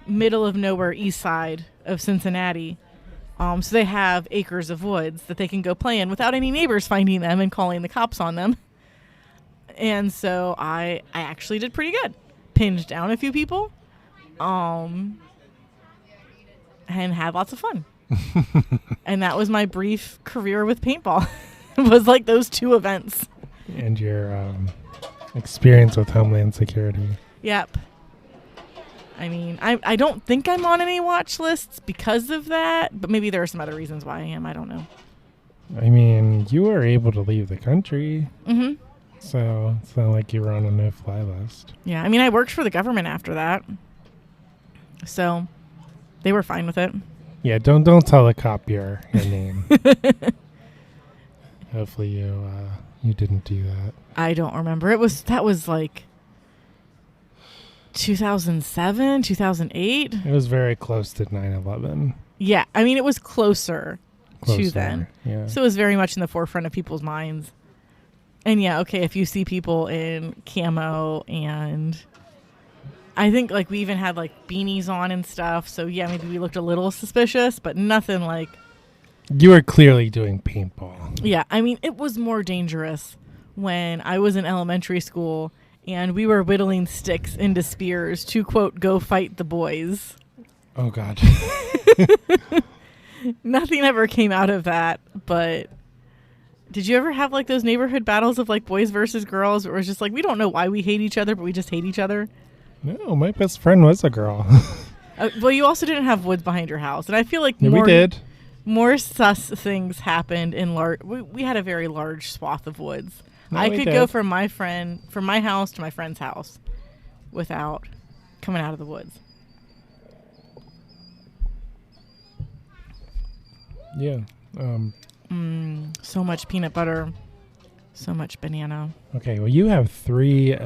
middle of nowhere, east side of Cincinnati. So they have acres of woods that they can go play in without any neighbors finding them and calling the cops on them. And so I actually did pretty good. Pinned down a few people, and had lots of fun. And that was my brief career with paintball. It was like those two events. And your experience with Homeland Security. Yep. I mean, I don't think I'm on any watch lists because of that, but maybe there are some other reasons why I am. I don't know. I mean, you were able to leave the country. Mm-hmm. So it's not like you were on a no-fly list. Yeah, I mean, I worked for the government after that. So they were fine with it. Yeah, don't tell the cop your name. Hopefully you didn't do that. I don't remember. That was like 2007, 2008. It was very close to 9/11. Yeah, I mean, it was closer to then. Yeah. So it was very much in the forefront of people's minds. And yeah, okay, if you see people in camo, and I think like we even had like beanies on and stuff. So yeah, maybe we looked a little suspicious, but nothing like. You were clearly doing paintball. Yeah, I mean, it was more dangerous when I was in elementary school and we were whittling sticks into spears to, quote, go fight the boys. Oh, God. Nothing ever came out of that, but did you ever have like those neighborhood battles of like boys versus girls where it was just like, we don't know why we hate each other, but we just hate each other? No, my best friend was a girl. Well, you also didn't have woods behind your house, and I feel like Yeah, we did. More sus things happened in large. We had a very large swath of woods. No, I we could did. go from my house to my friend's house without coming out of the woods. Yeah. So much peanut butter, so much banana. Okay, well, you have 3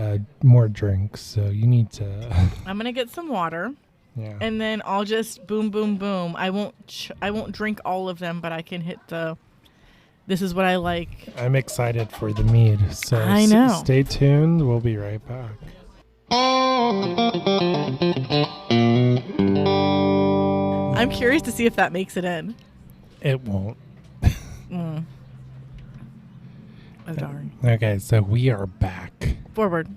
more drinks, so you need to... I'm gonna get some water. Yeah. And then I'll just boom, boom, boom. I won't drink all of them, but I can hit this is what I like. I'm excited for the mead, so I know. Stay tuned. We'll be right back. I'm curious to see if that makes it in. It won't. Oh, darn. Okay, so we are back. Forward.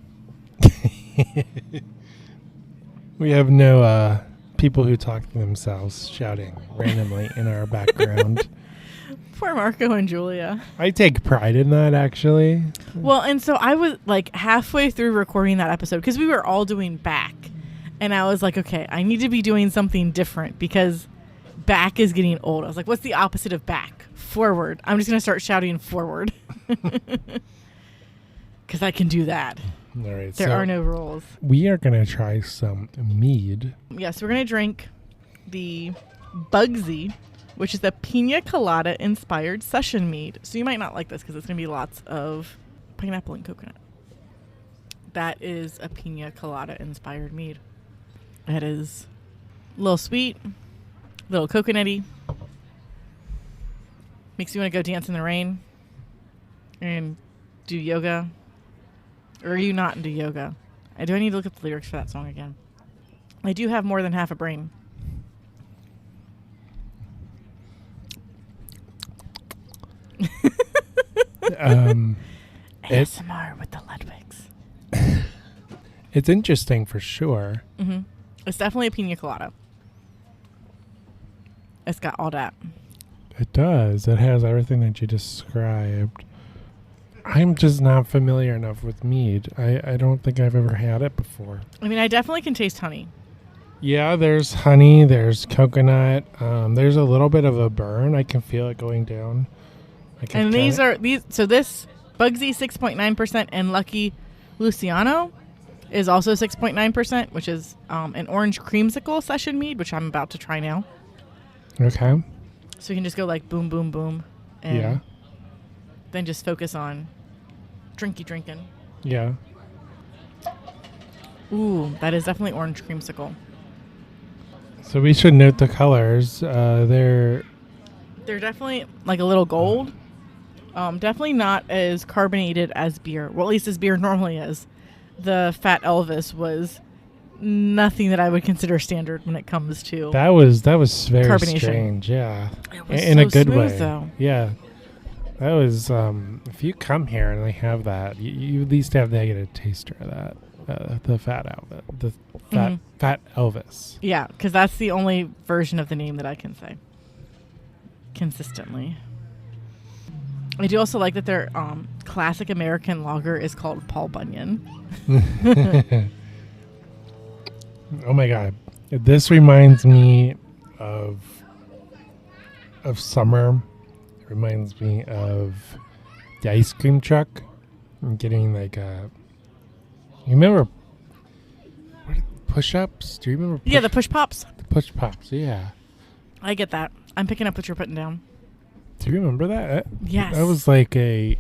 We have no people who talk to themselves shouting randomly in our background. Poor Marco and Julia. I take pride in that, actually. Well, and so I was like halfway through recording that episode because we were all doing back. And I was like, okay, I need to be doing something different because back is getting old. I was like, what's the opposite of back? Forward. I'm just going to start shouting forward. Because I can do that. All right, There are no rules. We are going to try some mead. Yes, we're going to drink the Bugsy, which is the Pina Colada inspired session mead. So you might not like this because it's going to be lots of pineapple and coconut. That is a Pina Colada inspired mead. It is a little sweet, a little coconutty. Makes you want to go dance in the rain and do yoga. Or are you not into yoga? Do I need to look up the lyrics for that song again? I do have more than half a brain. ASMR with the Ludwigs. It's interesting for sure. Mm-hmm. It's definitely a pina colada. It's got all that. It does. It has everything that you described. I'm just not familiar enough with mead. I don't think I've ever had it before. I mean, I definitely can taste honey. Yeah, there's honey, there's coconut, there's a little bit of a burn. I can feel it going down. And so this Bugsy 6.9% and Lucky Luciano is also 6.9%, which is an orange creamsicle session mead, which I'm about to try now. Okay. So you can just go like boom, boom, boom. And Yeah. then just focus on drinking. Yeah. Ooh, that is definitely orange creamsicle. So we should note the colors. They're They're definitely like a little gold. Definitely not as carbonated as beer. Well, at least as beer normally is. The Fat Elvis was nothing that I would consider standard when it comes to That was very carbonation. Strange. Yeah, It was in so a good smooth, way. though. Yeah, that was. If you come here and they have that, you at least have to get a taster of that. The Fat Elvis. The Fat Elvis. Yeah, because that's the only version of the name that I can say consistently. I do also like that their classic American lager is called Paul Bunyan. Oh my God, this reminds me of summer. It reminds me of the ice cream truck. I'm getting like a. You remember push-ups? Do you remember? Yeah, the push pops. The push pops. Yeah. I get that. I'm picking up what you're putting down. Do you remember that? Yes. That was like a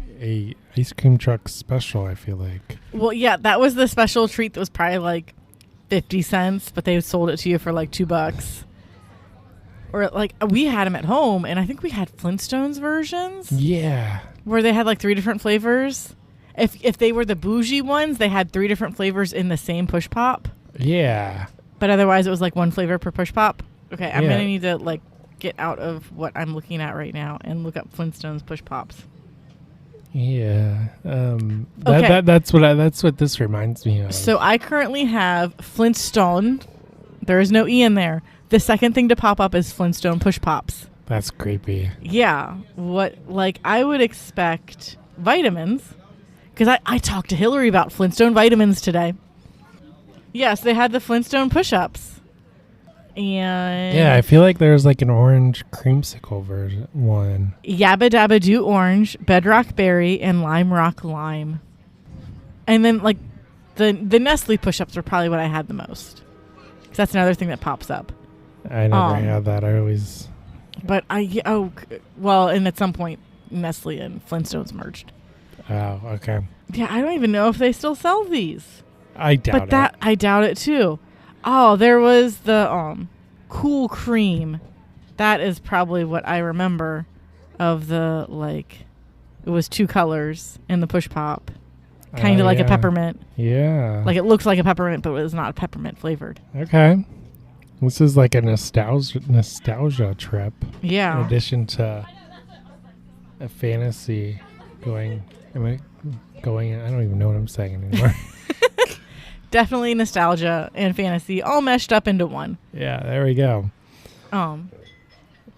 ice cream truck special, I feel like. Well, yeah, that was the special treat that was probably like 50 cents, but they sold it to you for like $2. Or like we had them at home, and I think we had Flintstones versions. Yeah. Where they had like 3 different flavors. If they were the bougie ones, they had 3 different flavors in the same push pop. Yeah. But otherwise, it was like 1 flavor per push pop. Okay, I'm Yeah. gonna need to like get out of what I'm looking at right now and look up Flintstones push pops. Yeah. Okay. That's what this reminds me of. So I currently have Flintstone. There is no E in there. The second thing to pop up is Flintstone push pops. That's creepy. Yeah. What, like, I would expect vitamins, because I talked to Hillary about Flintstone vitamins today. Yes, they had the Flintstone push-ups. And Yeah, I feel like there's like an orange creamsicle version one. Yabba Dabba Doo Orange, Bedrock Berry, and Lime Rock Lime. And then, like, the Nestle push-ups are probably what I had the most. 'Cause that's another thing that pops up. I never had that. I always... But and at some point, Nestle and Flintstones merged. Oh, okay. Yeah, I don't even know if they still sell these. I doubt it. I doubt it too. Oh, there was the Cool Cream. That is probably what I remember of the, like, it was 2 colors in the push pop. Kind of like a peppermint. Yeah. Like, it looks like a peppermint, but it was not peppermint flavored. Okay. This is like a nostalgia trip. Yeah. In addition to a fantasy going... I don't even know what I'm saying anymore. Definitely nostalgia and fantasy all meshed up into one. Yeah, there we go.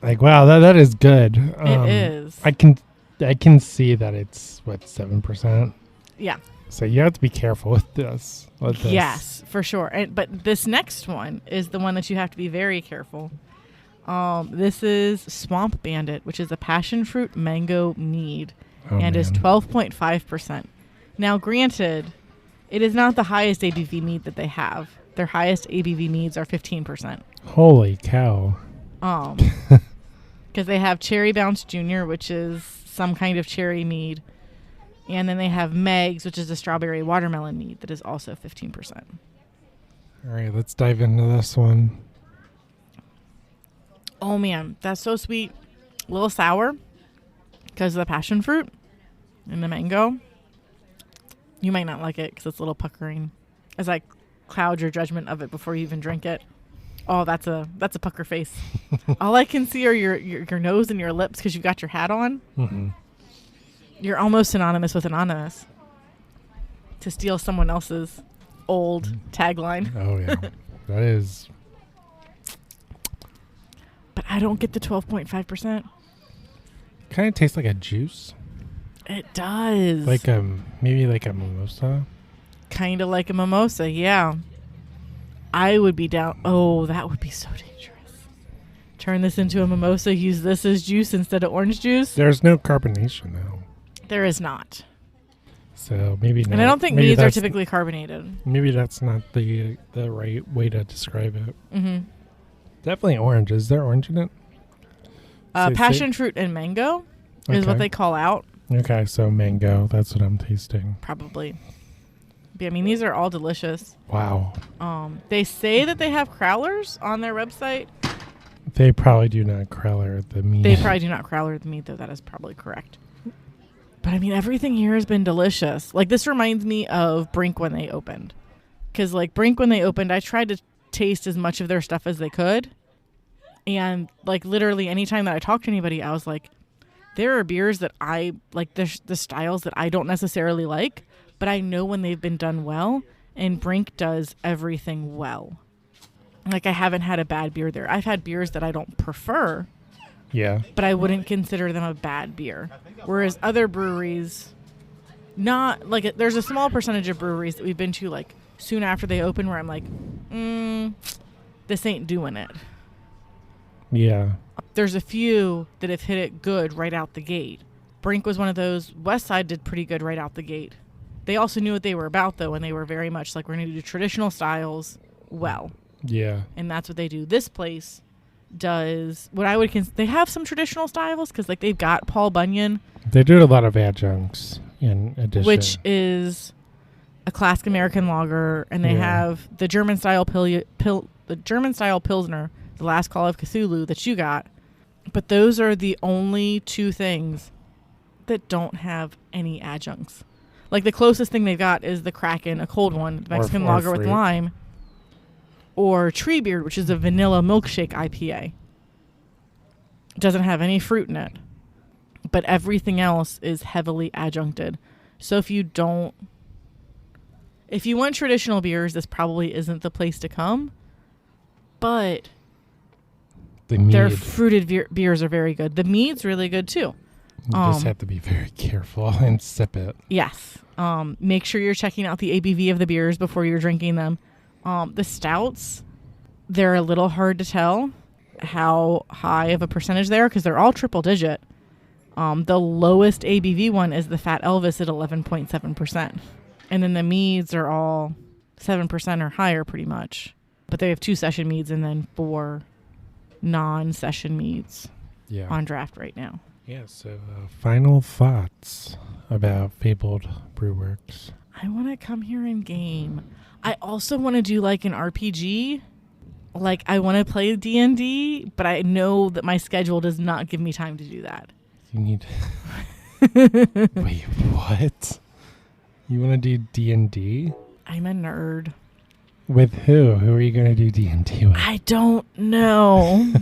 Like, wow, that is good. It is. I can see that it's 7%. Yeah. So you have to be careful with this. Yes, for sure. But this next one is the one that you have to be very careful. This is Swamp Bandit, which is a passion fruit mango mead, and is 12.5%. Now, granted, it is not the highest ABV mead that they have. Their highest ABV meads are 15%. Holy cow. Because they have Cherry Bounce Jr., which is some kind of cherry mead. And then they have Megs, which is a strawberry watermelon mead that is also 15%. All right, let's dive into this one. Oh, man. That's so sweet. A little sour because of the passion fruit and the mango. You might not like it because it's a little puckering as I cloud your judgment of it before you even drink it. Oh, that's a pucker face. All I can see are your nose and your lips because you've got your hat on. Mm-hmm. You're almost synonymous with anonymous. To steal someone else's old tagline. Oh, yeah. That is... But I don't get the 12.5%. Kind of tastes like a juice. It does. Like maybe like a mimosa. Kind of like a mimosa, yeah. I would be down. Oh, that would be so dangerous. Turn this into a mimosa, use this as juice instead of orange juice. There's no carbonation, though. There is not. So maybe not. And I don't think meads are typically carbonated. Maybe that's not the right way to describe it. Mm-hmm. Definitely orange. Is there orange in it? Passion fruit and mango is what they call out. Okay, so mango. That's what I'm tasting. Probably. But, I mean, these are all delicious. Wow. They say that they have crowlers on their website. They probably do not crowler the meat. They probably do not crowler the meat, though. That is probably correct. But I mean, everything here has been delicious. Like, this reminds me of Brink when they opened. Because, like, Brink when they opened, I tried to taste as much of their stuff as they could. And, like, literally anytime that I talked to anybody, I was like, there are beers that I, like, the styles that I don't necessarily like, but I know when they've been done well. And Brink does everything well. Like, I haven't had a bad beer there. I've had beers that I don't prefer. Yeah. But I wouldn't consider them a bad beer. Whereas other breweries, not like there's a small percentage of breweries that we've been to like soon after they open where I'm like, this ain't doing it. Yeah. There's a few that have hit it good right out the gate. Brink was one of those. Westside did pretty good right out the gate. They also knew what they were about though, and they were very much like, we're going to do traditional styles well. Yeah. And that's what they do. This place does what I would consider. They have some traditional styles because like they've got Paul Bunyan. They do a lot of adjuncts in addition. Which is a classic American lager, and they have the German style the German style Pilsner, the Last Call of Cthulhu that you got. But those are the only two things that don't have any adjuncts. Like the closest thing they've got is the Kraken, a cold one, the Mexican lager with lime. Or Treebeard, which is a vanilla milkshake IPA. It doesn't have any fruit in it. But everything else is heavily adjuncted. So if you want traditional beers, this probably isn't the place to come. But their fruited beers are very good. The mead's really good too. You just have to be very careful and sip it. Yes. Make sure you're checking out the ABV of the beers before you're drinking them. The stouts, they're a little hard to tell how high of a percentage they are because they're all triple digit. The lowest ABV one is the Fat Elvis at 11.7%. And then the meads are all 7% or higher pretty much. But they have 2 session meads and then 4 non-session meads on draft right now. Yeah, so final thoughts about Fabled Brew Works. I want to come here and game. I also want to do like an RPG. Like I want to play D&D, but I know that my schedule does not give me time to do that. You need... Wait, what? You want to do D&D? I'm a nerd. With who? Who are you going to do D&D with? I don't know.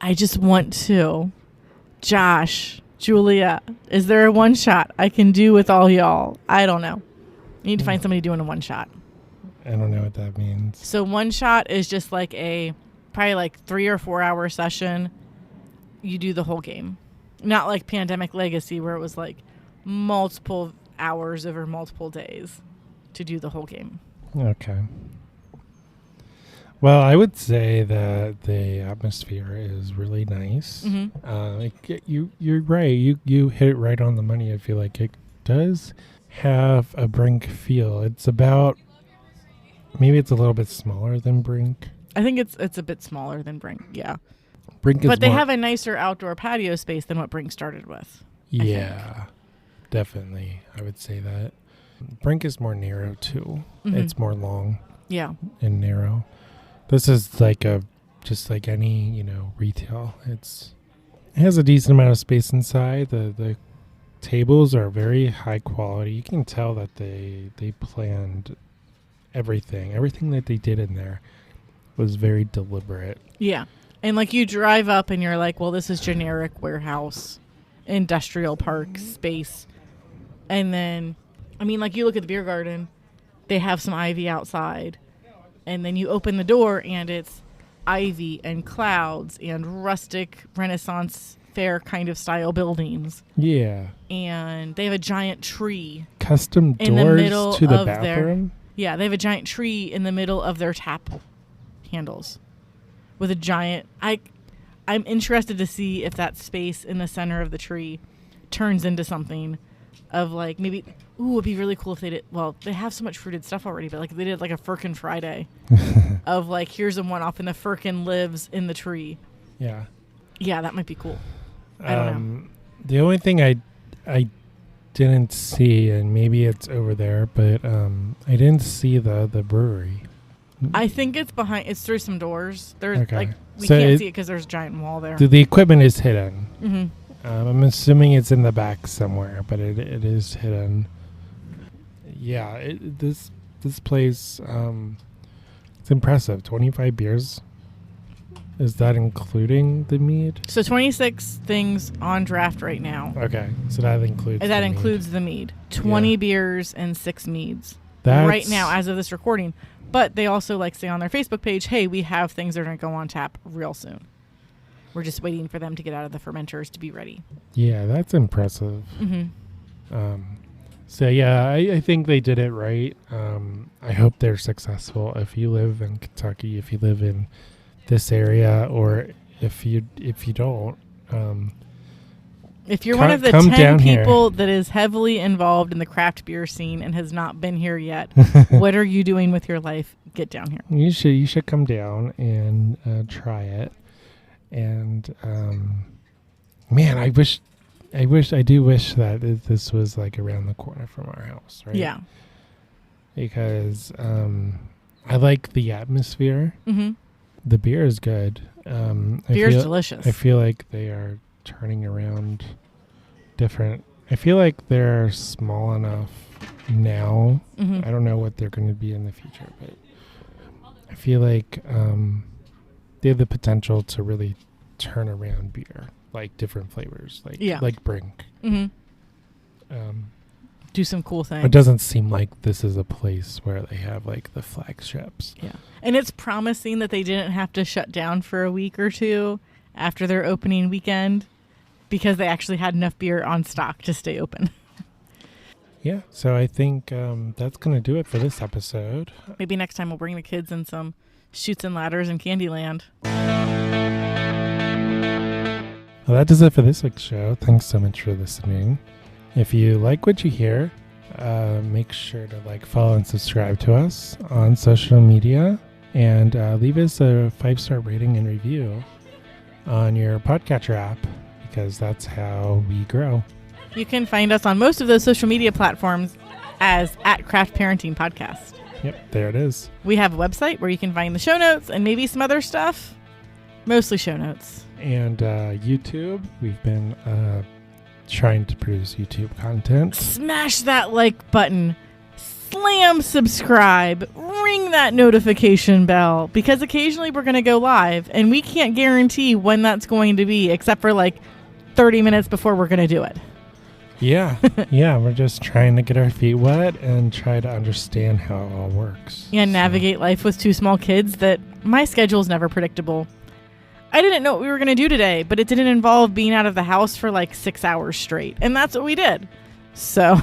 I just want to. Josh, Julia, is there a one shot I can do with all y'all? I don't know. You need to find somebody doing a one shot. I don't know what that means. So one shot is just like probably like 3 or 4 hour session. You do the whole game. Not like Pandemic Legacy where it was like multiple hours over multiple days to do the whole game. Okay. Well, I would say that the atmosphere is really nice. Mm-hmm. You're right. You hit it right on the money. I feel like it does have a Brink feel. It's about, maybe it's a little bit smaller than Brink. I think it's a bit smaller than Brink. Yeah. Brink is but they have a nicer outdoor patio space than what Brink started with. Yeah, definitely. I would say that. Brink is more narrow too. Mm-hmm. It's more long. Yeah. And narrow. This is like just like any, retail. It has a decent amount of space inside. The tables are very high quality. You can tell that they planned everything. Everything that they did in there was very deliberate. Yeah. And like you drive up and you're like, well, this is generic warehouse, industrial park space. And then, like you look at the beer garden, they have some ivy outside. And then you open the door and it's ivy and clouds and rustic Renaissance fair kind of style buildings. Yeah. And they have a giant tree. Custom in doors the middle to the of bathroom? They have a giant tree in the middle of their tap handles with a giant... I'm interested to see if that space in the center of the tree turns into something of like maybe... Ooh, it'd be really cool if they did... Well, they have so much fruited stuff already, but like if they did like a Firkin Friday of like, here's a one-off and the Firkin lives in the tree. Yeah. Yeah, that might be cool. I don't know. The only thing I didn't see, and maybe it's over there, but I didn't see the brewery. I think it's behind... It's through some doors. There's okay. we can't see it because there's a giant wall there. The equipment is hidden. Mm-hmm. I'm assuming it's in the back somewhere, but it is hidden. Yeah, this place, it's impressive. 25 beers. Is that including the mead? So 26 things on draft right now. Okay, so that includes The mead. 20 beers and 6 meads. That's right now as of this recording. But they also say on their Facebook page, hey, we have things that are going to go on tap real soon. We're just waiting for them to get out of the fermenters to be ready. Yeah, that's impressive. So yeah, I think they did it right. I hope they're successful. If you live in Kentucky, if you live in this area, or if you don't, if you're one of the 10 people that is heavily involved in the craft beer scene and has not been here yet, what are you doing with your life? Get down here. You should come down and try it. And man, I do wish that this was around the corner from our house, right? Yeah. Because I like the atmosphere. Mm-hmm. The beer is good. Beer's delicious. I feel like they are turning around different. I feel like they're small enough now. Mm-hmm. I don't know what they're going to be in the future, but I feel like they have the potential to really turn around beer, different flavors, like Brink. Mm-hmm. Do some cool things. It doesn't seem like this is a place where they have the flagships. Yeah, and it's promising that they didn't have to shut down for a week or two after their opening weekend because they actually had enough beer on stock to stay open. Yeah, so I think that's going to do it for this episode. Maybe next time we'll bring the kids in some Chutes and Ladders in Candyland. Well, that does it for this week's show. Thanks so much for listening. If you like what you hear, make sure to follow and subscribe to us on social media, and leave us a 5-star rating and review on your podcatcher app, because that's how we grow. You can find us on most of those social media platforms as @craftparentingpodcast. Yep, there it is. We have a website where you can find the show notes and maybe some other stuff. Mostly show notes. And YouTube, we've been trying to produce YouTube content. Smash that like button. Slam subscribe. Ring that notification bell. Because occasionally we're going to go live. And we can't guarantee when that's going to be, except for 30 minutes before we're going to do it. Yeah. Yeah, we're just trying to get our feet wet and try to understand how it all works. And navigate life with 2 small kids that my schedule's never predictable. I didn't know what we were going to do today, but it didn't involve being out of the house for 6 hours straight. And that's what we did. So.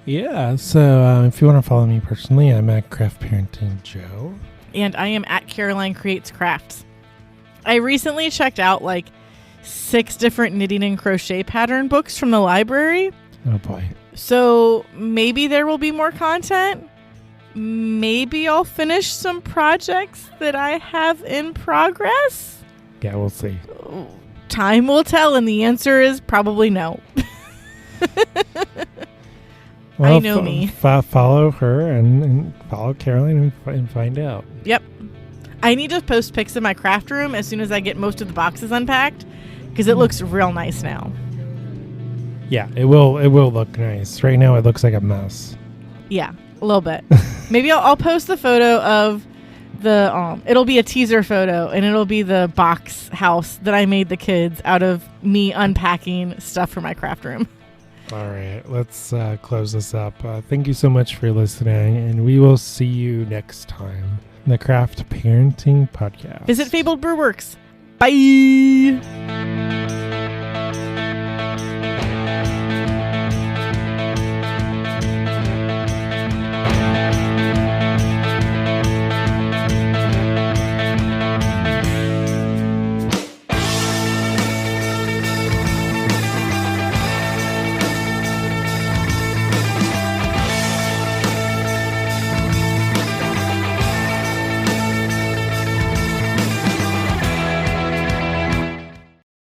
Yeah. So if you want to follow me personally, I'm at Craft Parenting Joe. And I am at Caroline Creates Crafts. I recently checked out 6 different knitting and crochet pattern books from the library. Oh boy. So maybe there will be more content. Maybe I'll finish some projects that I have in progress. Yeah, we'll see. Time will tell, and the answer is probably no. Well, I know me. Follow her and follow Caroline and find out. Yep. I need to post pics of my craft room as soon as I get most of the boxes unpacked, because it looks real nice now. Yeah, it will look nice. Right now it looks like a mess. Yeah, a little bit. Maybe I'll post the photo of the it'll be a teaser photo, and it'll be the box house that I made the kids out of me unpacking stuff for my craft room. All right, let's close this up. Thank you so much for listening, and we will see you next time. The Craft Parenting Podcast. Visit Fabled Brew Works. Bye.